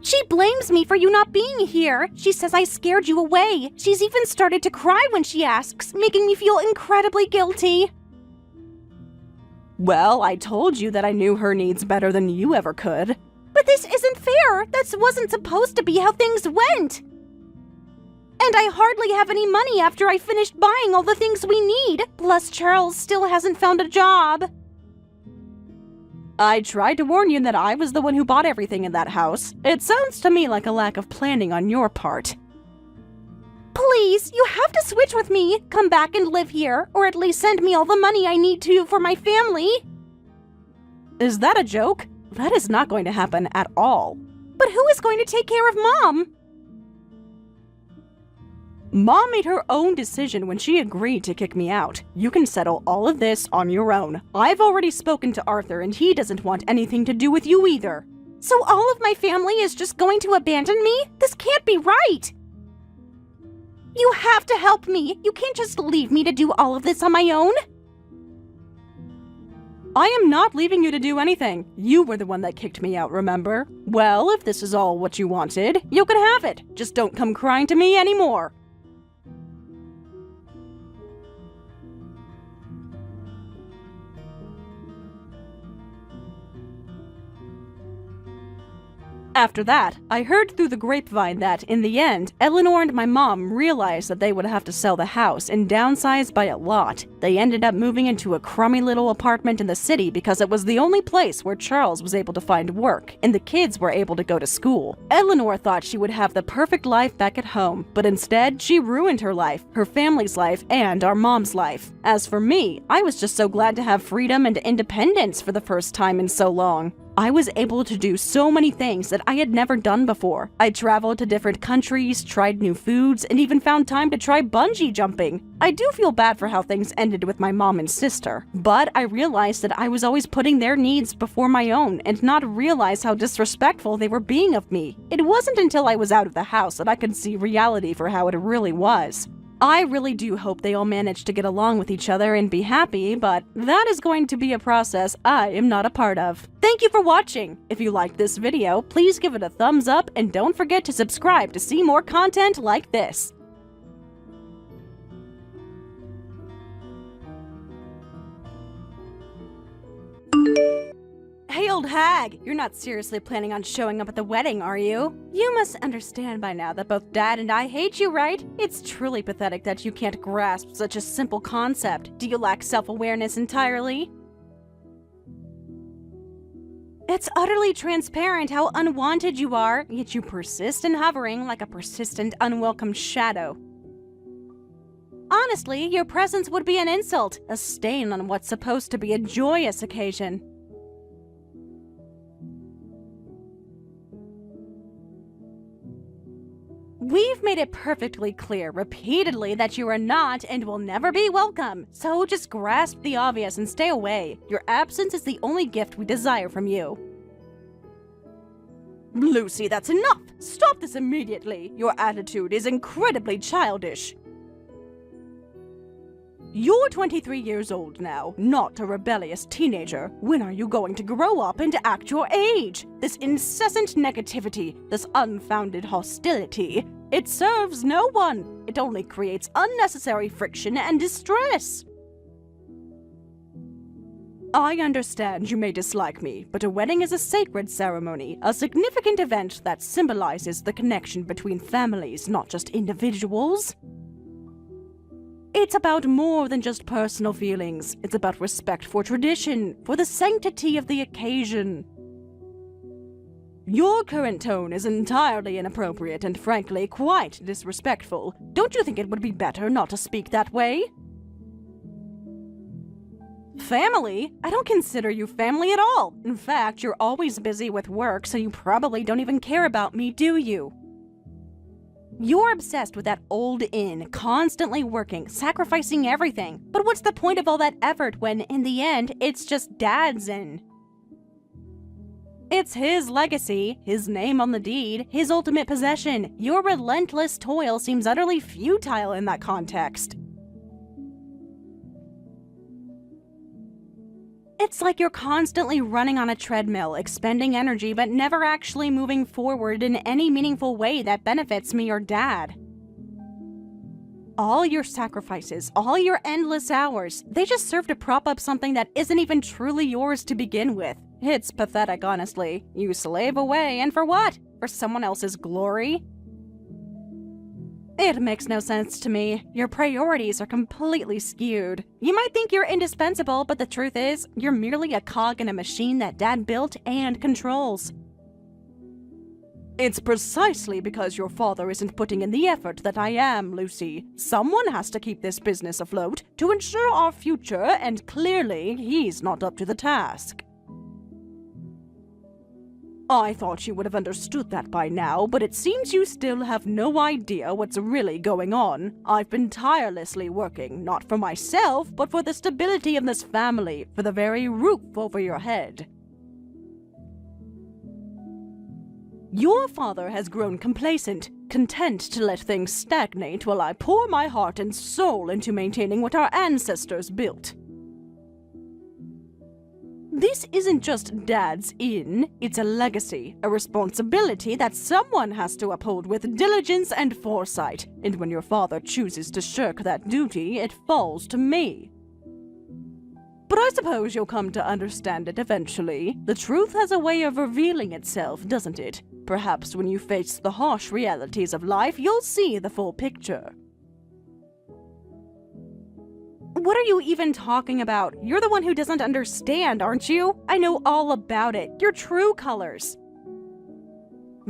She blames me for you not being here. She says I scared you away. She's even started to cry when she asks, making me feel incredibly guilty. Well, I told you that I knew her needs better than you ever could. But this isn't fair. That wasn't supposed to be how things went. And I hardly have any money after I finished buying all the things we need. Plus, Charles still hasn't found a job. I tried to warn you that I was the one who bought everything in that house. It sounds to me like a lack of planning on your part. Please, you have to switch with me. Come back and live here, or at least send me all the money I need to for my family. Is that a joke? That is not going to happen at all. But who is going to take care of Mom? Mom made her own decision when she agreed to kick me out. You can settle all of this on your own. I've already spoken to Arthur, and he doesn't want anything to do with you either. So all of my family is just going to abandon me? This can't be right. You have to help me. You can't just leave me to do all of this on my own. I am not leaving you to do anything. You were the one that kicked me out, remember? Well, if this is all what you wanted, you can have it. Just don't come crying to me anymore. After that, I heard through the grapevine that, in the end, Eleanor and my mom realized that they would have to sell the house and downsize by a lot. They ended up moving into a crummy little apartment in the city because it was the only place where Charles was able to find work, and the kids were able to go to school. Eleanor thought she would have the perfect life back at home, but instead, she ruined her life, her family's life, and our mom's life. As for me, I was just so glad to have freedom and independence for the first time in so long. I was able to do so many things that I had never done before. I traveled to different countries, tried new foods, and even found time to try bungee jumping. I do feel bad for how things ended with my mom and sister, but I realized that I was always putting their needs before my own and not realize how disrespectful they were being of me. It wasn't until I was out of the house that I could see reality for how it really was. I really do hope they all manage to get along with each other and be happy, but that is going to be a process I am not a part of. Thank you for watching! If you liked this video, please give it a thumbs up and don't forget to subscribe to see more content like this. Hey, old hag! You're not seriously planning on showing up at the wedding, are you? You must understand by now that both Dad and I hate you, right? It's truly pathetic that you can't grasp such a simple concept. Do you lack self-awareness entirely? It's utterly transparent how unwanted you are, yet you persist in hovering like a persistent, unwelcome shadow. Honestly, your presence would be an insult, a stain on what's supposed to be a joyous occasion. We've made it perfectly clear repeatedly that you are not and will never be welcome, so just grasp the obvious and stay away. Your absence is the only gift we desire from you. Lucy, that's enough! Stop this immediately! Your attitude is incredibly childish. You're 23 years old now, not a rebellious teenager. When are you going to grow up and act your age? This incessant negativity, this unfounded hostility, it serves no one. It only creates unnecessary friction and distress. I understand you may dislike me, but a wedding is a sacred ceremony, a significant event that symbolizes the connection between families, not just individuals. It's about more than just personal feelings. It's about respect for tradition, for the sanctity of the occasion. Your current tone is entirely inappropriate and frankly quite disrespectful. Don't you think it would be better not to speak that way? Family? I don't consider you family at all. In fact, you're always busy with work, so you probably don't even care about me, do you? You're obsessed with that old inn, constantly working, sacrificing everything. But what's the point of all that effort when, in the end, it's just Dad's inn? It's his legacy, his name on the deed, his ultimate possession. Your relentless toil seems utterly futile in that context. It's like you're constantly running on a treadmill, expending energy, but never actually moving forward in any meaningful way that benefits me or Dad. All your sacrifices, all your endless hours, they just serve to prop up something that isn't even truly yours to begin with. It's pathetic, honestly. You slave away, and for what? For someone else's glory? It makes no sense to me. Your priorities are completely skewed. You might think you're indispensable, but the truth is, you're merely a cog in a machine that Dad built and controls. It's precisely because your father isn't putting in the effort that I am, Lucy. Someone has to keep this business afloat to ensure our future, and clearly he's not up to the task. I thought you would have understood that by now, but it seems you still have no idea what's really going on. I've been tirelessly working, not for myself, but for the stability of this family, for the very roof over your head. Your father has grown complacent, content to let things stagnate while I pour my heart and soul into maintaining what our ancestors built. This isn't just Dad's inn, it's a legacy, a responsibility that someone has to uphold with diligence and foresight, and when your father chooses to shirk that duty, it falls to me. But I suppose you'll come to understand it eventually. The truth has a way of revealing itself, doesn't it? Perhaps when you face the harsh realities of life, you'll see the full picture. What are you even talking about? You're the one who doesn't understand, aren't you? I know all about it. Your true colors.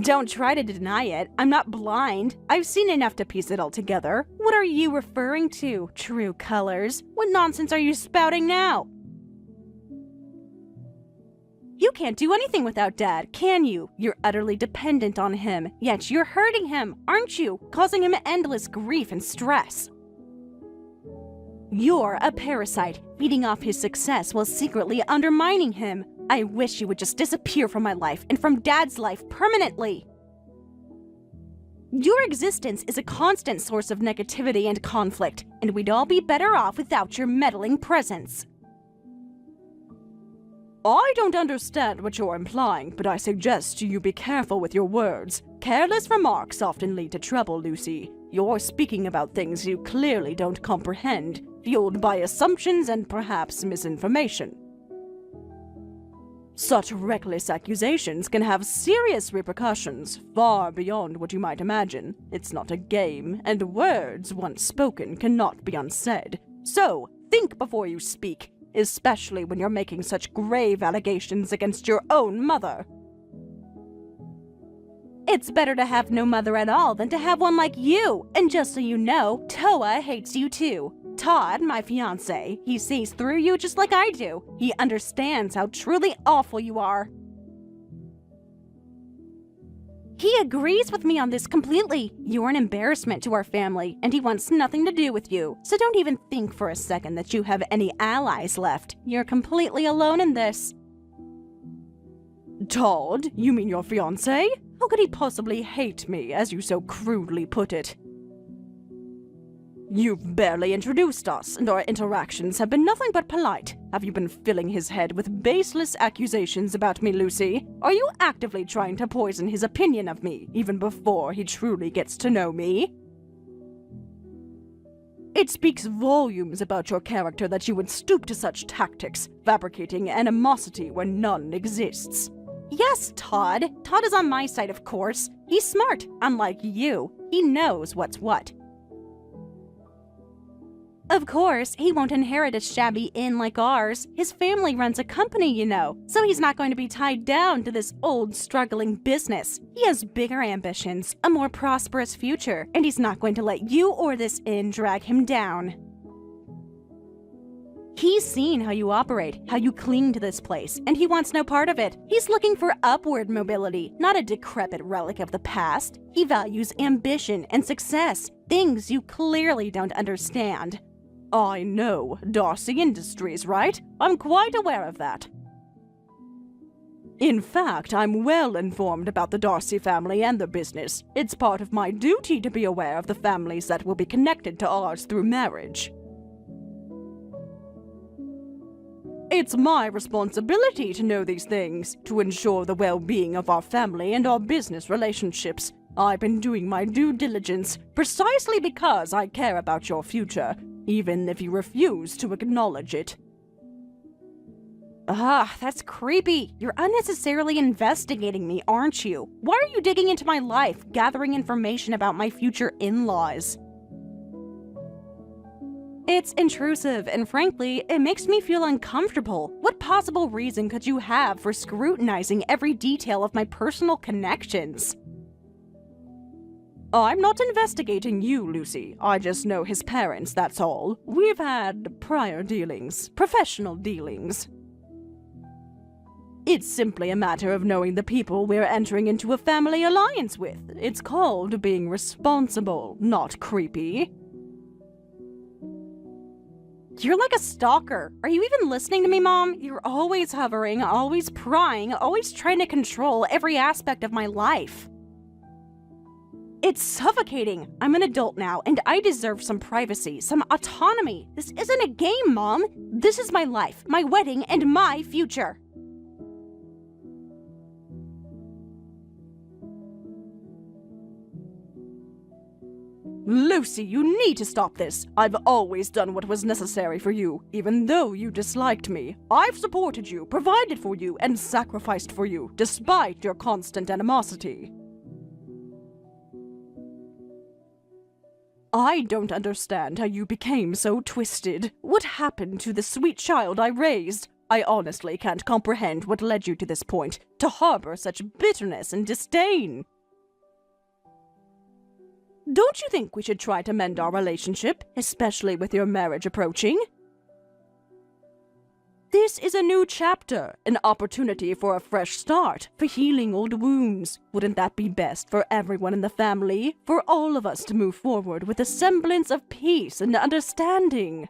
Don't try to deny it. I'm not blind. I've seen enough to piece it all together. What are you referring to, true colors? What nonsense are you spouting now? You can't do anything without Dad, can you? You're utterly dependent on him, yet you're hurting him, aren't you? Causing him endless grief and stress. You're a parasite, feeding off his success while secretly undermining him. I wish you would just disappear from my life and from Dad's life permanently. Your existence is a constant source of negativity and conflict, and we'd all be better off without your meddling presence. I don't understand what you're implying, but I suggest you be careful with your words. Careless remarks often lead to trouble, Lucy. You're speaking about things you clearly don't comprehend, fueled by assumptions and perhaps misinformation. Such reckless accusations can have serious repercussions, far beyond what you might imagine. It's not a game, and words once spoken cannot be unsaid. So, think before you speak, especially when you're making such grave allegations against your own mother. It's better to have no mother at all than to have one like you. And just so you know, Toa hates you too. Todd, my fiancé, he sees through you just like I do. He understands how truly awful you are. He agrees with me on this completely. You're an embarrassment to our family, and he wants nothing to do with you. So don't even think for a second that you have any allies left. You're completely alone in this. Todd? You mean your fiancé? How could he possibly hate me, as you so crudely put it? You've barely introduced us, and our interactions have been nothing but polite. Have you been filling his head with baseless accusations about me, Lucy? Are you actively trying to poison his opinion of me, even before he truly gets to know me? It speaks volumes about your character that you would stoop to such tactics, fabricating animosity where none exists. Yes, Todd. Todd is on my side, of course. He's smart, unlike you. He knows what's what. Of course, he won't inherit a shabby inn like ours. His family runs a company, you know, so he's not going to be tied down to this old, struggling business. He has bigger ambitions, a more prosperous future, and he's not going to let you or this inn drag him down. He's seen how you operate, how you cling to this place, and he wants no part of it. He's looking for upward mobility, not a decrepit relic of the past. He values ambition and success, things you clearly don't understand. I know. Darcy Industries, right? I'm quite aware of that. In fact, I'm well informed about the Darcy family and their business. It's part of my duty to be aware of the families that will be connected to ours through marriage. It's my responsibility to know these things, to ensure the well-being of our family and our business relationships. I've been doing my due diligence precisely because I care about your future, even if you refuse to acknowledge it. Ah, that's creepy. You're unnecessarily investigating me, aren't you? Why are you digging into my life, gathering information about my future in-laws? It's intrusive, and frankly, it makes me feel uncomfortable. What possible reason could you have for scrutinizing every detail of my personal connections? I'm not investigating you, Lucy. I just know his parents, that's all. We've had prior dealings, professional dealings. It's simply a matter of knowing the people we're entering into a family alliance with. It's called being responsible, not creepy. You're like a stalker. Are you even listening to me, Mom? You're always hovering, always prying, always trying to control every aspect of my life. It's suffocating. I'm an adult now, and I deserve some privacy, some autonomy. This isn't a game, Mom. This is my life, my wedding, and my future. Lucy, you need to stop this. I've always done what was necessary for you, even though you disliked me. I've supported you, provided for you, and sacrificed for you, despite your constant animosity. I don't understand how you became so twisted. What happened to the sweet child I raised? I honestly can't comprehend what led you to this point, to harbor such bitterness and disdain. Don't you think we should try to mend our relationship, especially with your marriage approaching? This is a new chapter, an opportunity for a fresh start, for healing old wounds. Wouldn't that be best for everyone in the family, for all of us to move forward with a semblance of peace and understanding?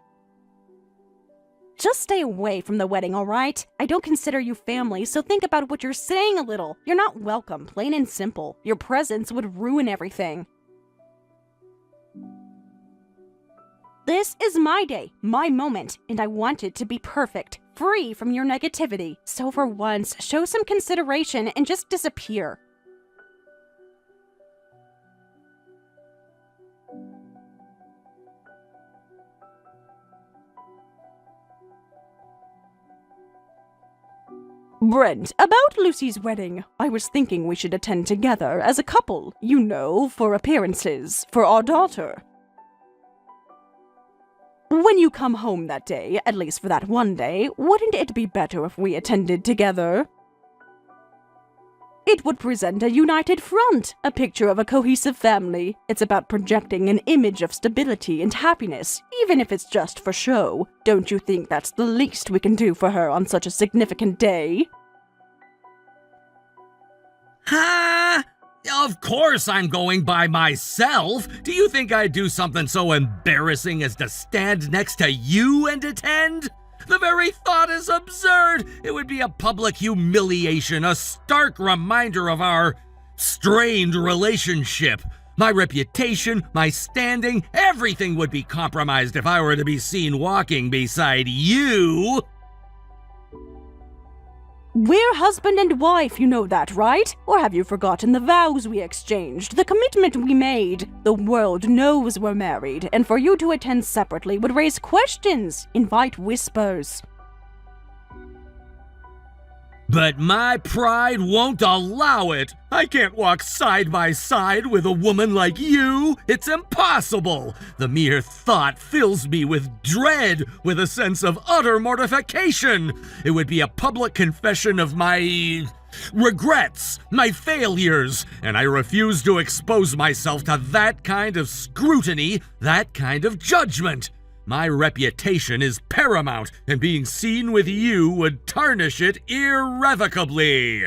Just stay away from the wedding, all right? I don't consider you family, so think about what you're saying a little. You're not welcome, plain and simple. Your presence would ruin everything. This is my day, my moment, and I want it to be perfect, free from your negativity. So for once, show some consideration and just disappear. Brent, about Lucy's wedding, I was thinking we should attend together as a couple, you know, for appearances, for our daughter. When you come home that day, at least for that one day, wouldn't it be better if we attended together? It would present a united front, a picture of a cohesive family. It's about projecting an image of stability and happiness, even if it's just for show. Don't you think that's the least we can do for her on such a significant day? Ha! Of course I'm going by myself. Do you think I'd do something so embarrassing as to stand next to you and attend? The very thought is absurd. It would be a public humiliation, a stark reminder of our strained relationship. My reputation, my standing, everything would be compromised if I were to be seen walking beside you. We're husband and wife, you know that, right? Or have you forgotten the vows we exchanged, the commitment we made? The world knows we're married, and for you to attend separately would raise questions, invite whispers. But my pride won't allow it. I can't walk side by side with a woman like you. It's impossible. The mere thought fills me with dread, with a sense of utter mortification. It would be a public confession of my regrets, my failures, and I refuse to expose myself to that kind of scrutiny, that kind of judgment. My reputation is paramount, and being seen with you would tarnish it irrevocably.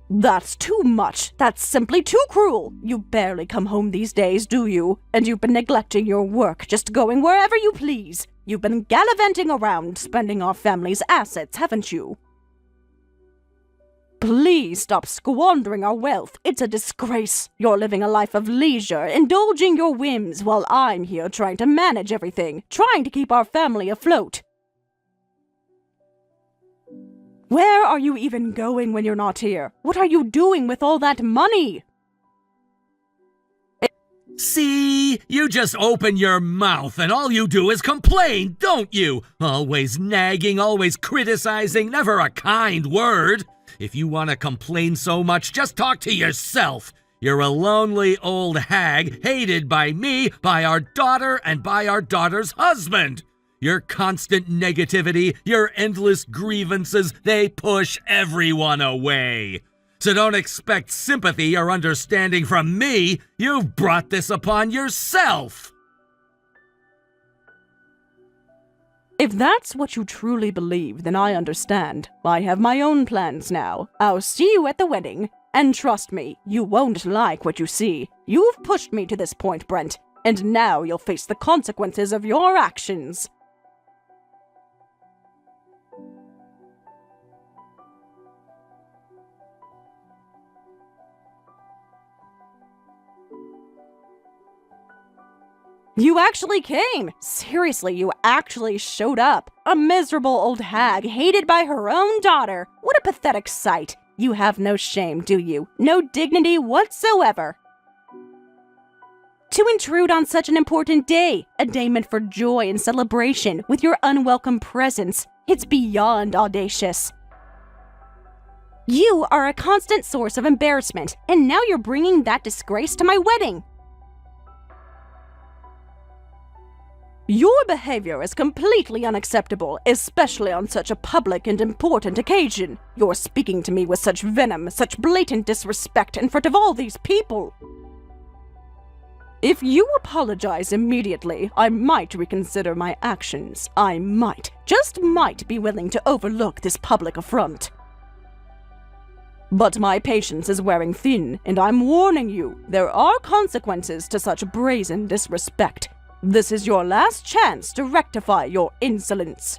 That's too much. That's simply too cruel. You barely come home these days, do you? And you've been neglecting your work, just going wherever you please. You've been gallivanting around, spending our family's assets, haven't you? Please stop squandering our wealth. It's a disgrace. You're living a life of leisure, indulging your whims, while I'm here trying to manage everything, trying to keep our family afloat. Where are you even going when you're not here? What are you doing with all that money? See, you just open your mouth and all you do is complain, don't you? Always nagging, always criticizing, never a kind word. If you want to complain so much, just talk to yourself. You're a lonely old hag, hated by me, by our daughter, and by our daughter's husband. Your constant negativity, your endless grievances, they push everyone away. So don't expect sympathy or understanding from me. You've brought this upon yourself. If that's what you truly believe, then I understand. I have my own plans now. I'll see you at the wedding. And trust me, you won't like what you see. You've pushed me to this point, Brent, and now you'll face the consequences of your actions. You actually came! Seriously, you actually showed up. A miserable old hag hated by her own daughter. What a pathetic sight. You have no shame, do you? No dignity whatsoever. To intrude on such an important day, a day meant for joy and celebration, with your unwelcome presence, it's beyond audacious. You are a constant source of embarrassment, and now you're bringing that disgrace to my wedding. Your behavior is completely unacceptable, especially on such a public and important occasion. You're speaking to me with such venom, such blatant disrespect in front of all these people. If you apologize immediately, I might reconsider my actions. I might, just might, be willing to overlook this public affront. But my patience is wearing thin, and I'm warning you, there are consequences to such brazen disrespect. This is your last chance to rectify your insolence.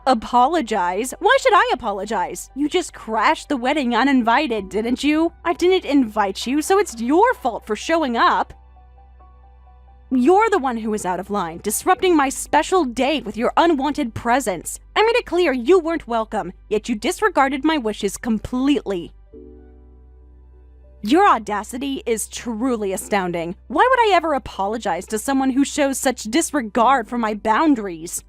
Apologize? Why should I apologize? You just crashed the wedding uninvited, didn't you? I didn't invite you, so it's your fault for showing up. You're the one who is out of line, disrupting my special day with your unwanted presence. I made it clear you weren't welcome, yet you disregarded my wishes completely. Your audacity is truly astounding. Why would I ever apologize to someone who shows such disregard for my boundaries?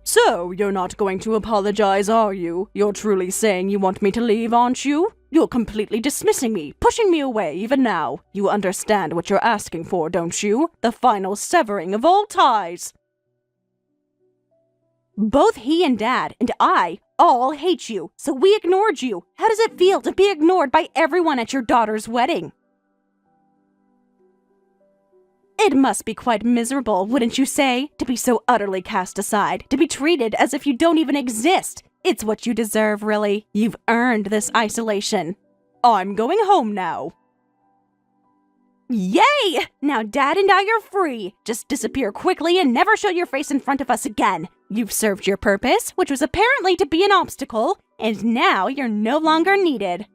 So, you're not going to apologize, are you? You're truly saying you want me to leave, aren't you? You're completely dismissing me, pushing me away even now. You understand what you're asking for, don't you? The final severing of all ties. Both he and Dad and I all hate you, so we ignored you. How does it feel to be ignored by everyone at your daughter's wedding? It must be quite miserable, wouldn't you say, to be so utterly cast aside, to be treated as if you don't even exist. It's what you deserve, really. You've earned this isolation. I'm going home now. Yay! Now Dad and I are free. Just disappear quickly and never show your face in front of us again. You've served your purpose, which was apparently to be an obstacle, and now you're no longer needed.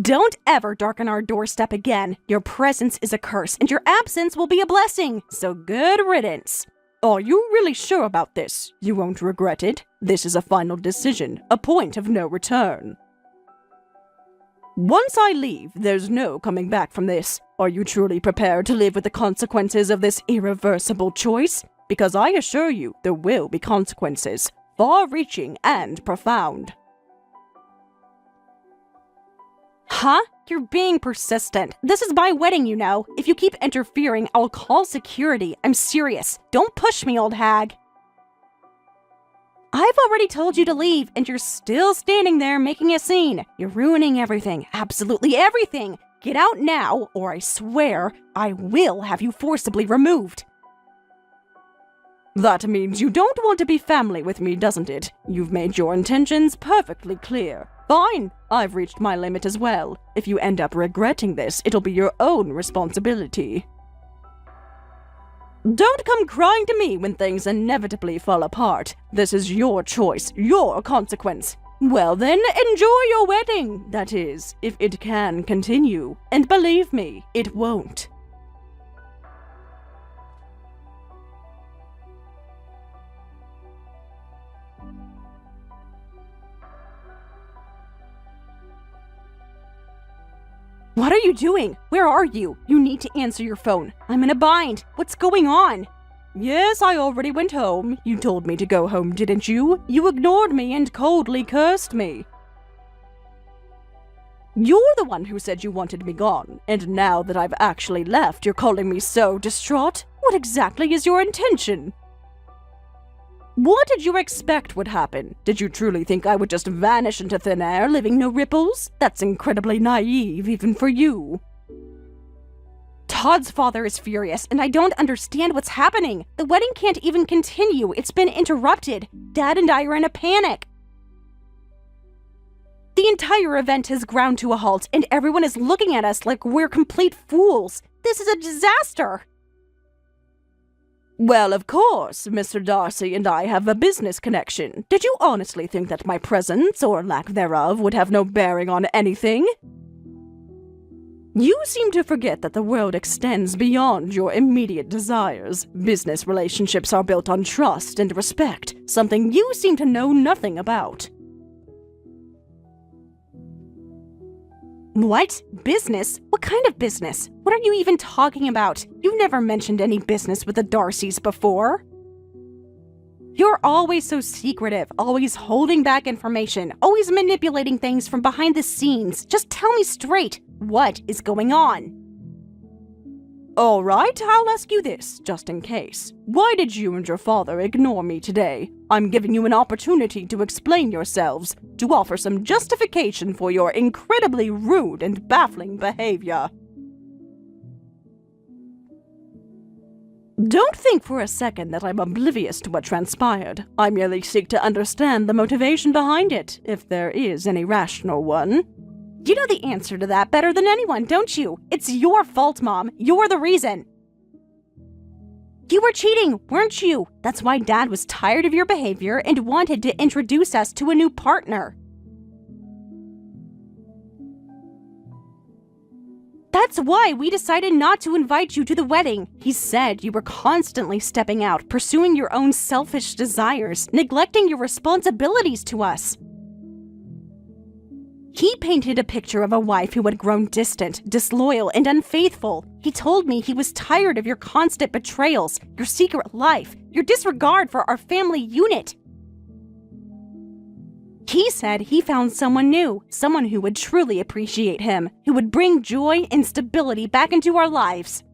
Don't ever darken our doorstep again. Your presence is a curse, and your absence will be a blessing, so good riddance. Are you really sure about this? You won't regret it. This is a final decision, a point of no return. Once I leave, there's no coming back from this. Are you truly prepared to live with the consequences of this irreversible choice? Because I assure you, there will be consequences, far-reaching and profound. Huh? You're being persistent. This is my wedding, you know. If you keep interfering, I'll call security. I'm serious. Don't push me, old hag. I've already told you to leave, and you're still standing there making a scene. You're ruining everything. Absolutely everything. Get out now, or I swear I will have you forcibly removed. That means you don't want to be family with me, doesn't it? You've made your intentions perfectly clear. Fine, I've reached my limit as well. If you end up regretting this, it'll be your own responsibility. Don't come crying to me when things inevitably fall apart. This is your choice, your consequence. Well then, enjoy your wedding. That is, if it can continue. And believe me, it won't. What are you doing? Where are you? You need to answer your phone. I'm in a bind. What's going on? Yes, I already went home. You told me to go home, didn't you? You ignored me and coldly cursed me. You're the one who said you wanted me gone, and now that I've actually left, you're calling me so distraught? What exactly is your intention? What did you expect would happen? Did you truly think I would just vanish into thin air, leaving no ripples? That's incredibly naive, even for you. Todd's father is furious, and I don't understand what's happening. The wedding can't even continue. It's been interrupted. Dad and I are in a panic. The entire event has ground to a halt, and everyone is looking at us like we're complete fools. This is a disaster. Well, of course, Mr. Darcy and I have a business connection. Did you honestly think that my presence, or lack thereof, would have no bearing on anything? You seem to forget that the world extends beyond your immediate desires. Business relationships are built on trust and respect, something you seem to know nothing about. What? Business? What kind of business? What are you even talking about? You've never mentioned any business with the Darcys before. You're always so secretive, always holding back information, always manipulating things from behind the scenes. Just tell me straight, what is going on? All right, I'll ask you this, just in case. Why did you and your father ignore me today? I'm giving you an opportunity to explain yourselves, to offer some justification for your incredibly rude and baffling behavior. Don't think for a second that I'm oblivious to what transpired. I merely seek to understand the motivation behind it, if there is any rational one. You know the answer to that better than anyone, don't you? It's your fault, Mom. You're the reason. You were cheating, weren't you? That's why Dad was tired of your behavior and wanted to introduce us to a new partner. That's why we decided not to invite you to the wedding. He said you were constantly stepping out, pursuing your own selfish desires, neglecting your responsibilities to us. He painted a picture of a wife who had grown distant, disloyal, and unfaithful. He told me he was tired of your constant betrayals, your secret life, your disregard for our family unit. He said he found someone new, someone who would truly appreciate him, who would bring joy and stability back into our lives.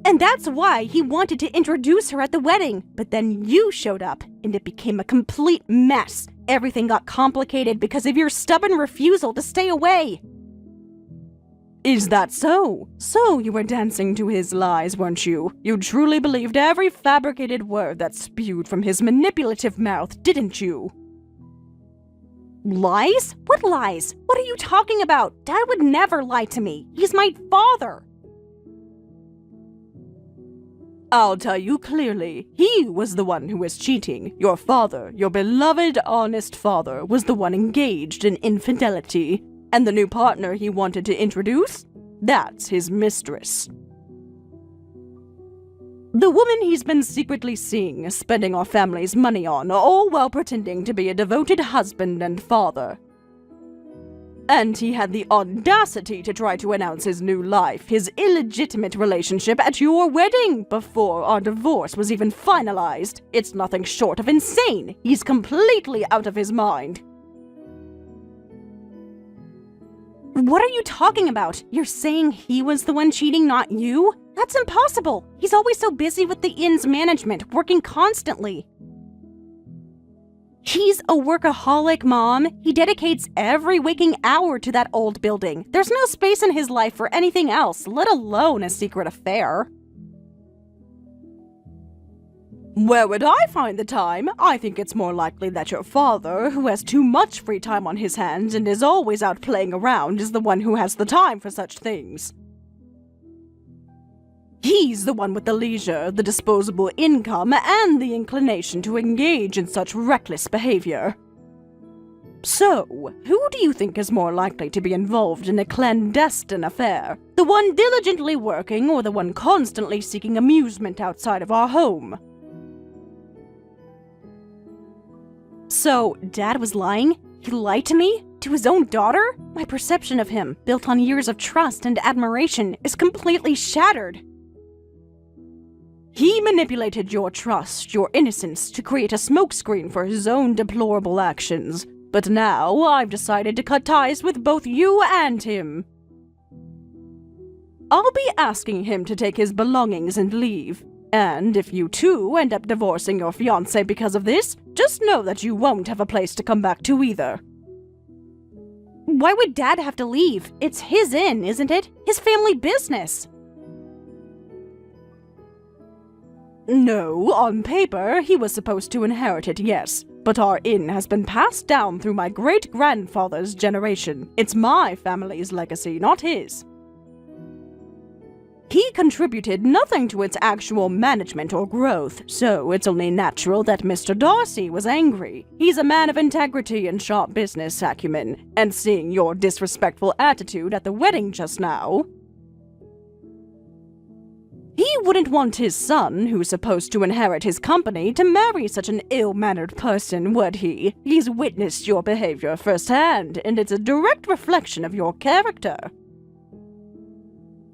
And that's why he wanted to introduce her at the wedding. But then you showed up, and it became a complete mess. Everything got complicated because of your stubborn refusal to stay away. Is that so? So you were dancing to his lies, weren't you? You truly believed every fabricated word that spewed from his manipulative mouth, didn't you? Lies? What lies? What are you talking about? Dad would never lie to me. He's my father. I'll tell you clearly, he was the one who was cheating. Your father, your beloved, honest father, was the one engaged in infidelity. And the new partner he wanted to introduce? That's his mistress. The woman he's been secretly seeing, spending our family's money on, all while pretending to be a devoted husband and father. And he had the audacity to try to announce his new life, his illegitimate relationship at your wedding, before our divorce was even finalized. It's nothing short of insane. He's completely out of his mind. What are you talking about? You're saying he was the one cheating, not you? That's impossible. He's always so busy with the inn's management, working constantly. He's a workaholic, Mom. He dedicates every waking hour to that old building. There's no space in his life for anything else, let alone a secret affair. Where would I find the time? I think it's more likely that your father, who has too much free time on his hands and is always out playing around, is the one who has the time for such things. He's the one with the leisure, the disposable income, and the inclination to engage in such reckless behavior. So, who do you think is more likely to be involved in a clandestine affair? The one diligently working or the one constantly seeking amusement outside of our home? So, Dad was lying? He lied to me? To his own daughter? My perception of him, built on years of trust and admiration, is completely shattered. He manipulated your trust, your innocence, to create a smokescreen for his own deplorable actions. But now, I've decided to cut ties with both you and him. I'll be asking him to take his belongings and leave. And if you too end up divorcing your fiancé because of this, just know that you won't have a place to come back to either. Why would Dad have to leave? It's his inn, isn't it? His family business. No, on paper, he was supposed to inherit it, yes. But our inn has been passed down through my great-grandfather's generation. It's my family's legacy, not his. He contributed nothing to its actual management or growth, so it's only natural that Mr. Darcy was angry. He's a man of integrity and sharp business acumen, and seeing your disrespectful attitude at the wedding just now, he wouldn't want his son, who's supposed to inherit his company, to marry such an ill-mannered person, would he? He's witnessed your behavior firsthand, and it's a direct reflection of your character.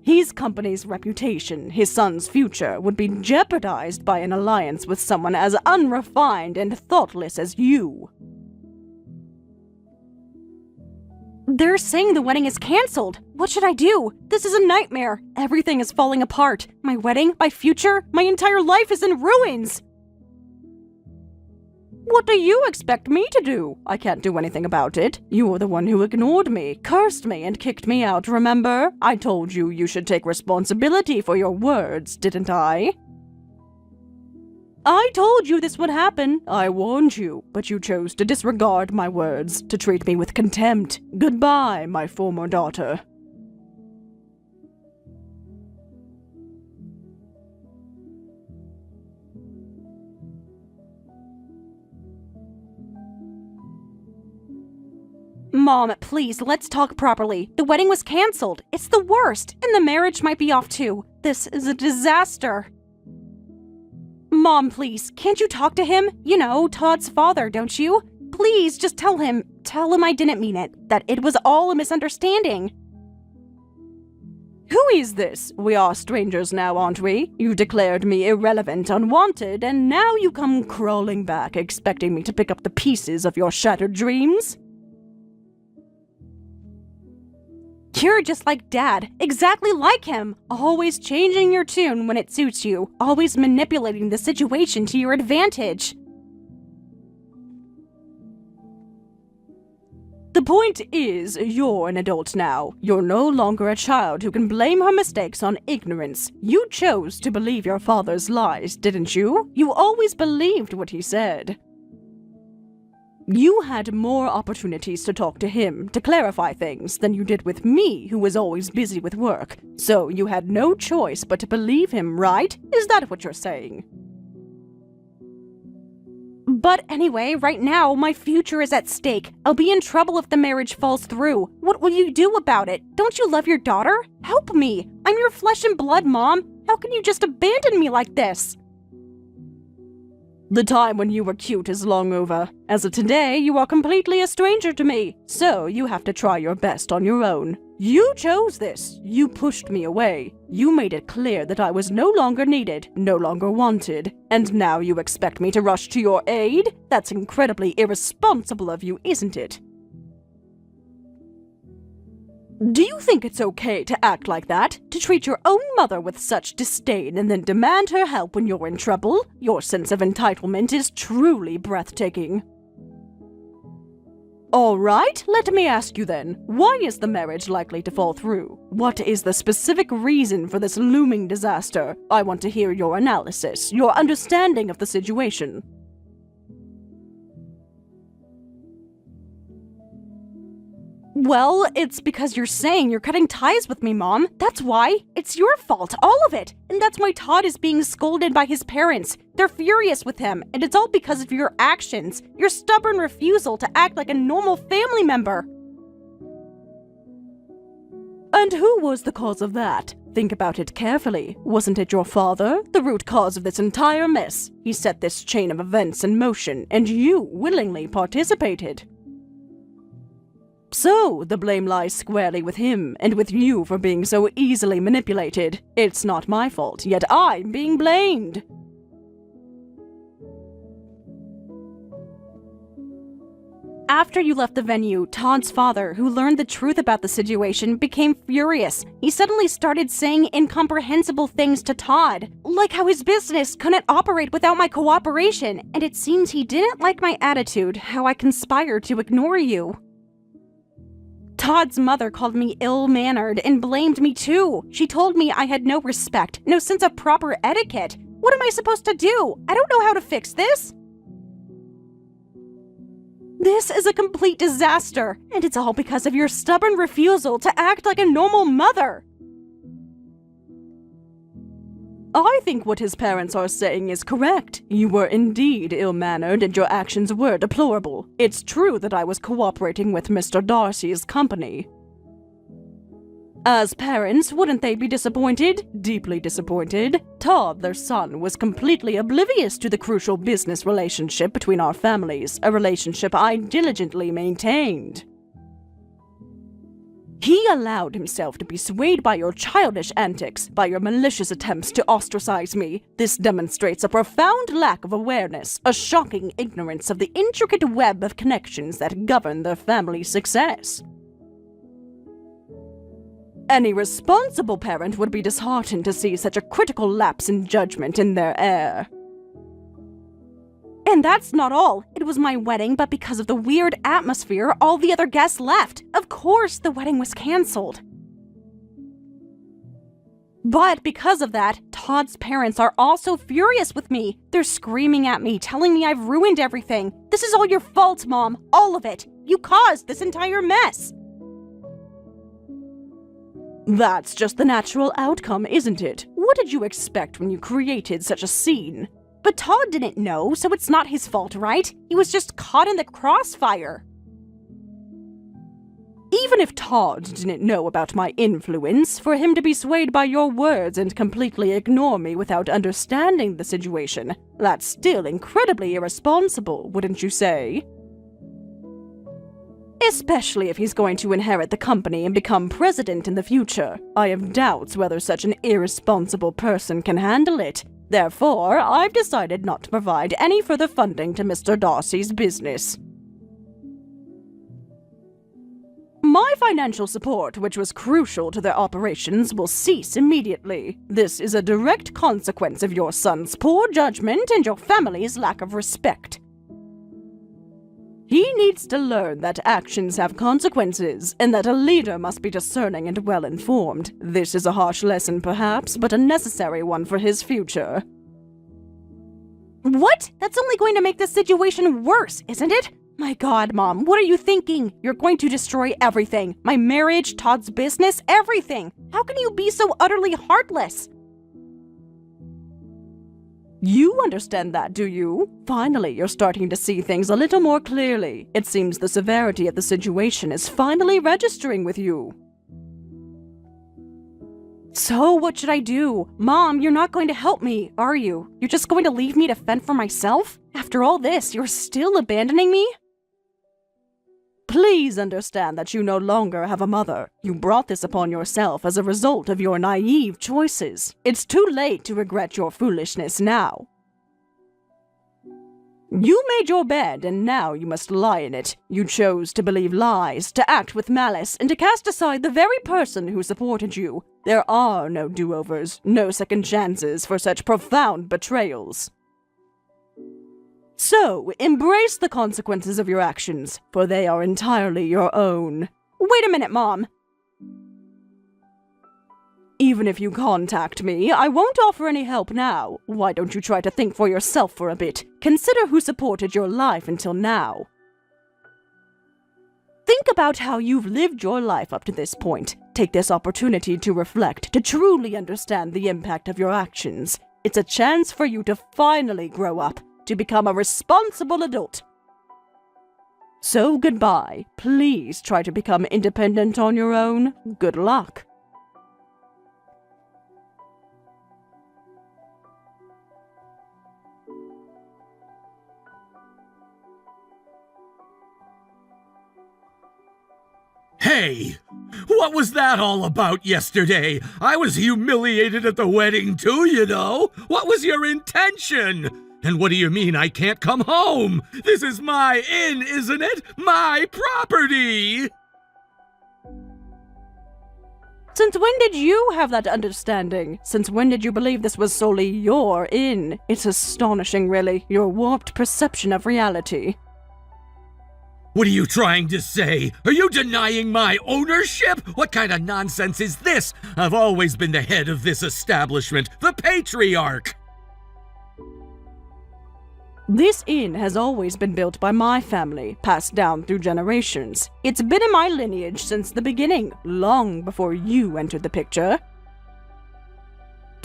His company's reputation, his son's future, would be jeopardized by an alliance with someone as unrefined and thoughtless as you. They're saying the wedding is canceled. What should I do? This is a nightmare. Everything is falling apart. My wedding, my future, my entire life is in ruins. What do you expect me to do? I can't do anything about it. You were the one who ignored me, cursed me, and kicked me out, remember? I told you you should take responsibility for your words, didn't I? I told you this would happen. I warned you, but you chose to disregard my words, to treat me with contempt. Goodbye, my former daughter. Mom, please, let's talk properly. The wedding was canceled. It's the worst, and the marriage might be off too. This is a disaster. Mom, please, can't you talk to him? You know, Todd's father, don't you? Please, just tell him I didn't mean it, that it was all a misunderstanding. Who is this? We are strangers now, aren't we? You declared me irrelevant, unwanted, and now you come crawling back, expecting me to pick up the pieces of your shattered dreams? You're just like Dad, exactly like him. Always changing your tune when it suits you, always manipulating the situation to your advantage. The point is, you're an adult now. You're no longer a child who can blame her mistakes on ignorance. You chose to believe your father's lies, didn't you? You always believed what he said. You had more opportunities to talk to him, to clarify things, than you did with me, who was always busy with work. So you had no choice but to believe him, right? Is that what you're saying? But anyway, right now, my future is at stake. I'll be in trouble if the marriage falls through. What will you do about it? Don't you love your daughter? Help me! I'm your flesh and blood, Mom. How can you just abandon me like this? The time when you were cute is long over. As of today, you are completely a stranger to me, so you have to try your best on your own. You chose this. You pushed me away. You made it clear that I was no longer needed, no longer wanted. And now you expect me to rush to your aid? That's incredibly irresponsible of you, isn't it? Do you think it's okay to act like that? To treat your own mother with such disdain and then demand her help when you're in trouble? Your sense of entitlement is truly breathtaking. All right, let me ask you then, why is the marriage likely to fall through? What is the specific reason for this looming disaster? I want to hear your analysis, your understanding of the situation. Well, it's because you're saying you're cutting ties with me, Mom. That's why. It's your fault, all of it. And that's why Todd is being scolded by his parents. They're furious with him, and it's all because of your actions. Your stubborn refusal to act like a normal family member. And who was the cause of that? Think about it carefully. Wasn't it your father, the root cause of this entire mess? He set this chain of events in motion, and you willingly participated. So, the blame lies squarely with him, and with you for being so easily manipulated. It's not my fault, yet I'm being blamed. After you left the venue, Todd's father, who learned the truth about the situation, became furious. He suddenly started saying incomprehensible things to Todd, like how his business couldn't operate without my cooperation, and it seems he didn't like my attitude, how I conspired to ignore you. Todd's mother called me ill-mannered and blamed me too. She told me I had no respect, no sense of proper etiquette. What am I supposed to do? I don't know how to fix this. This is a complete disaster, and it's all because of your stubborn refusal to act like a normal mother. I think what his parents are saying is correct. You were indeed ill-mannered and your actions were deplorable. It's true that I was cooperating with Mr. Darcy's company. As parents, wouldn't they be disappointed? Deeply disappointed? Todd, their son, was completely oblivious to the crucial business relationship between our families, a relationship I diligently maintained. He allowed himself to be swayed by your childish antics, by your malicious attempts to ostracize me. This demonstrates a profound lack of awareness, a shocking ignorance of the intricate web of connections that govern their family's success. Any responsible parent would be disheartened to see such a critical lapse in judgment in their heir. And that's not all. It was my wedding, but because of the weird atmosphere, all the other guests left. Of course, the wedding was canceled. But because of that, Todd's parents are also furious with me. They're screaming at me, telling me I've ruined everything. This is all your fault, Mom. All of it. You caused this entire mess. That's just the natural outcome, isn't it? What did you expect when you created such a scene? But Todd didn't know, so it's not his fault, right? He was just caught in the crossfire. Even if Todd didn't know about my influence, for him to be swayed by your words and completely ignore me without understanding the situation, that's still incredibly irresponsible, wouldn't you say? Especially if he's going to inherit the company and become president in the future. I have doubts whether such an irresponsible person can handle it. Therefore, I've decided not to provide any further funding to Mr. Darcy's business. My financial support, which was crucial to their operations, will cease immediately. This is a direct consequence of your son's poor judgment and your family's lack of respect. He needs to learn that actions have consequences, and that a leader must be discerning and well-informed. This is a harsh lesson, perhaps, but a necessary one for his future. What? That's only going to make the situation worse, isn't it? My God, Mom, what are you thinking? You're going to destroy everything. My marriage, Todd's business, everything. How can you be so utterly heartless? You understand that, do you? Finally, you're starting to see things a little more clearly. It seems the severity of the situation is finally registering with you. So, what should I do? Mom, you're not going to help me, are you? You're just going to leave me to fend for myself? After all this, you're still abandoning me? Please understand that you no longer have a mother. You brought this upon yourself as a result of your naive choices. It's too late to regret your foolishness now. You made your bed, and now you must lie in it. You chose to believe lies, to act with malice, and to cast aside the very person who supported you. There are no do-overs, no second chances for such profound betrayals. So, embrace the consequences of your actions, for they are entirely your own. Wait a minute, Mom. Even if you contact me, I won't offer any help now. Why don't you try to think for yourself for a bit? Consider who supported your life until now. Think about how you've lived your life up to this point. Take this opportunity to reflect, to truly understand the impact of your actions. It's a chance for you to finally grow up, to become a responsible adult. So goodbye. Please try to become independent on your own. Good luck. Hey! What was that all about yesterday? I was humiliated at the wedding too, you know. What was your intention? And what do you mean I can't come home? This is my inn, isn't it? My property! Since when did you have that understanding? Since when did you believe this was solely your inn? It's astonishing, really, your warped perception of reality. What are you trying to say? Are you denying my ownership? What kind of nonsense is this? I've always been the head of this establishment, the patriarch. This inn has always been built by my family, passed down through generations. It's been in my lineage since the beginning, long before you entered the picture.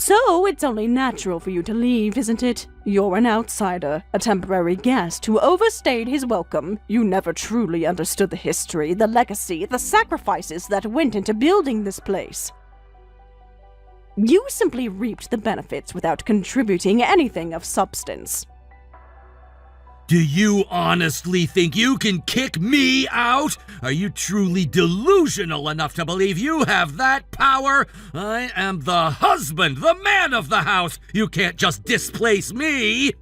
So it's only natural for you to leave, isn't it? You're an outsider, a temporary guest who overstayed his welcome. You never truly understood the history, the legacy, the sacrifices that went into building this place. You simply reaped the benefits without contributing anything of substance. Do you honestly think you can kick me out? Are you truly delusional enough to believe you have that power? I am the husband, the man of the house. You can't just displace me.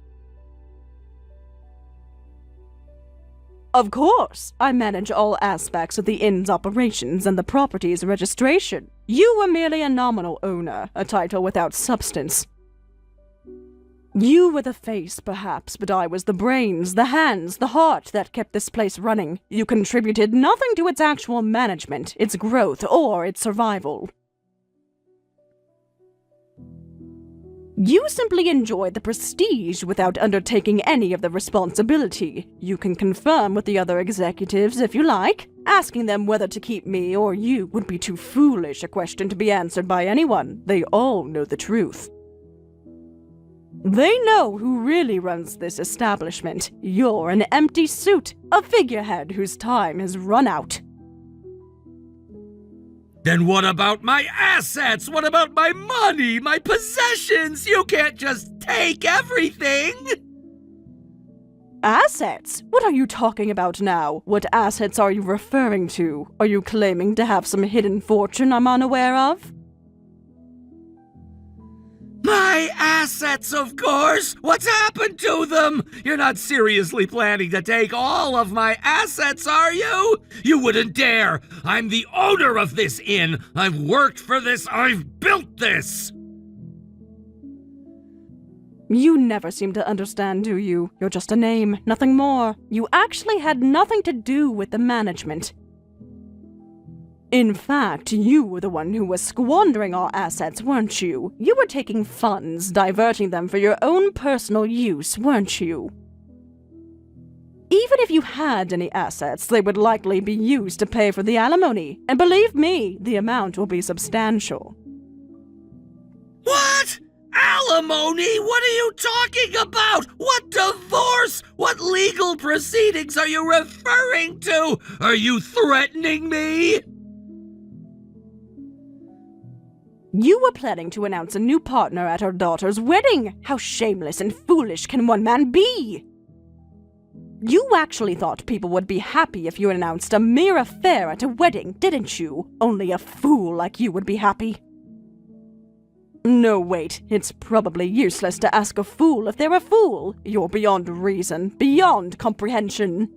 Of course, I manage all aspects of the inn's operations and the property's registration. You were merely a nominal owner, a title without substance. You were the face, perhaps, but I was the brains, the hands, the heart that kept this place running. You contributed nothing to its actual management, its growth, or its survival. You simply enjoyed the prestige without undertaking any of the responsibility. You can confirm with the other executives if you like. Asking them whether to keep me or you would be too foolish a question to be answered by anyone. They all know the truth. They know who really runs this establishment. You're an empty suit, a figurehead whose time has run out. Then what about my assets? What about my money, my possessions? You can't just take everything! Assets? What are you talking about now? What assets are you referring to? Are you claiming to have some hidden fortune I'm unaware of? My assets, of course! What's happened to them? You're not seriously planning to take all of my assets, are you? You wouldn't dare! I'm the owner of this inn! I've worked for this! I've built this! You never seem to understand, do you? You're just a name, nothing more. You actually had nothing to do with the management. In fact, you were the one who was squandering our assets, weren't you? You were taking funds, diverting them for your own personal use, weren't you? Even if you had any assets, they would likely be used to pay for the alimony. And believe me, the amount will be substantial. What? Alimony? What are you talking about? What divorce? What legal proceedings are you referring to? Are you threatening me? You were planning to announce a new partner at our daughter's wedding. How shameless and foolish can one man be? You actually thought people would be happy if you announced a mere affair at a wedding, didn't you? Only a fool like you would be happy. No, wait. It's probably useless to ask a fool if they're a fool. You're beyond reason, beyond comprehension.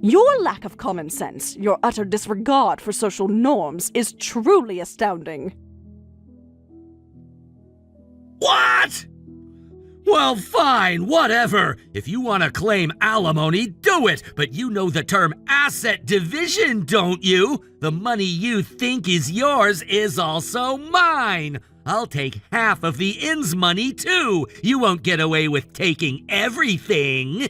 Your lack of common sense, your utter disregard for social norms is truly astounding. What? Well, fine, whatever. If you want to claim alimony, do it. But you know the term asset division, don't you? The money you think is yours is also mine. I'll take half of the inn's money, too. You won't get away with taking everything.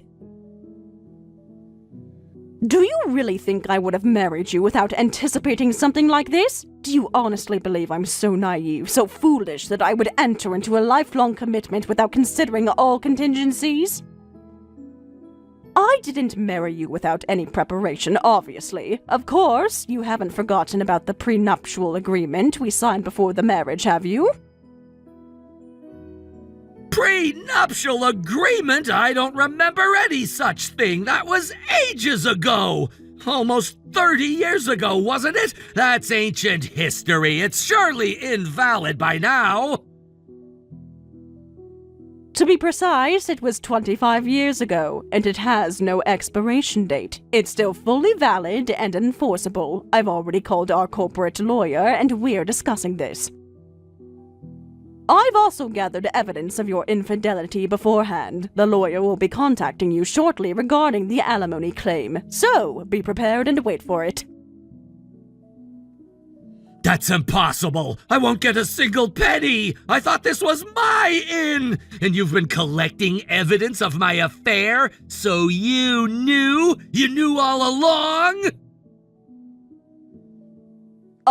Do you really think I would have married you without anticipating something like this? Do you honestly believe I'm so naive, so foolish that I would enter into a lifelong commitment without considering all contingencies? I didn't marry you without any preparation, obviously. Of course, you haven't forgotten about the prenuptial agreement we signed before the marriage, have you? Prenuptial agreement? I don't remember any such thing. That was ages ago. Almost 30 years ago, wasn't it? That's ancient history. It's surely invalid by now. To be precise, it was 25 years ago, and it has no expiration date. It's still fully valid and enforceable. I've already called our corporate lawyer, and we're discussing this. I've also gathered evidence of your infidelity beforehand. The lawyer will be contacting you shortly regarding the alimony claim, so be prepared and wait for it. That's impossible. I won't get a single penny. I thought this was my inn. And you've been collecting evidence of my affair? So you knew? You knew all along?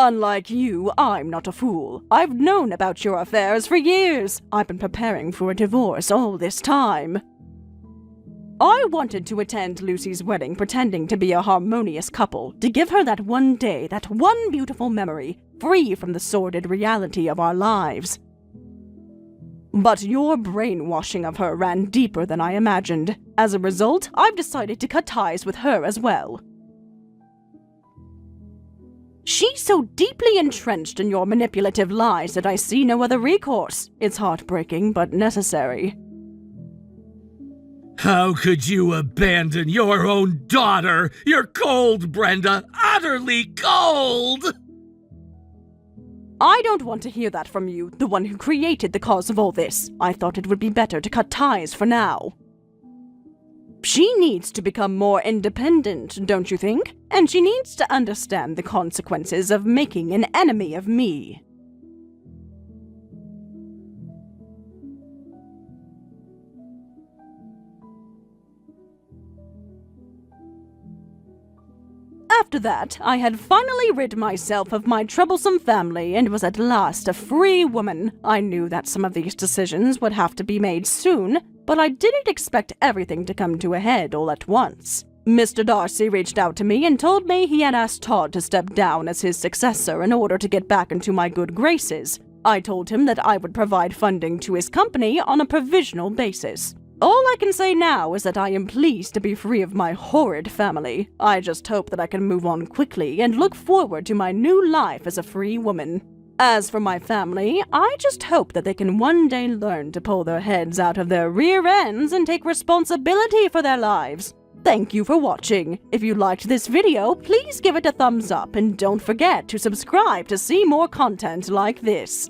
Unlike you, I'm not a fool. I've known about your affairs for years. I've been preparing for a divorce all this time. I wanted to attend Lucy's wedding pretending to be a harmonious couple, to give her that one day, that one beautiful memory, free from the sordid reality of our lives. But your brainwashing of her ran deeper than I imagined. As a result, I've decided to cut ties with her as well. She's so deeply entrenched in your manipulative lies that I see no other recourse. It's heartbreaking, but necessary. How could you abandon your own daughter? You're cold, Brenda. Utterly cold! I don't want to hear that from you, the one who created the cause of all this. I thought it would be better to cut ties for now. She needs to become more independent, don't you think? And she needs to understand the consequences of making an enemy of me. After that, I had finally rid myself of my troublesome family and was at last a free woman. I knew that some of these decisions would have to be made soon, but I didn't expect everything to come to a head all at once. Mr. Darcy reached out to me and told me he had asked Todd to step down as his successor in order to get back into my good graces. I told him that I would provide funding to his company on a provisional basis. All I can say now is that I am pleased to be free of my horrid family. I just hope that I can move on quickly and look forward to my new life as a free woman. As for my family, I just hope that they can one day learn to pull their heads out of their rear ends and take responsibility for their lives. Thank you for watching. If you liked this video, please give it a thumbs up and don't forget to subscribe to see more content like this.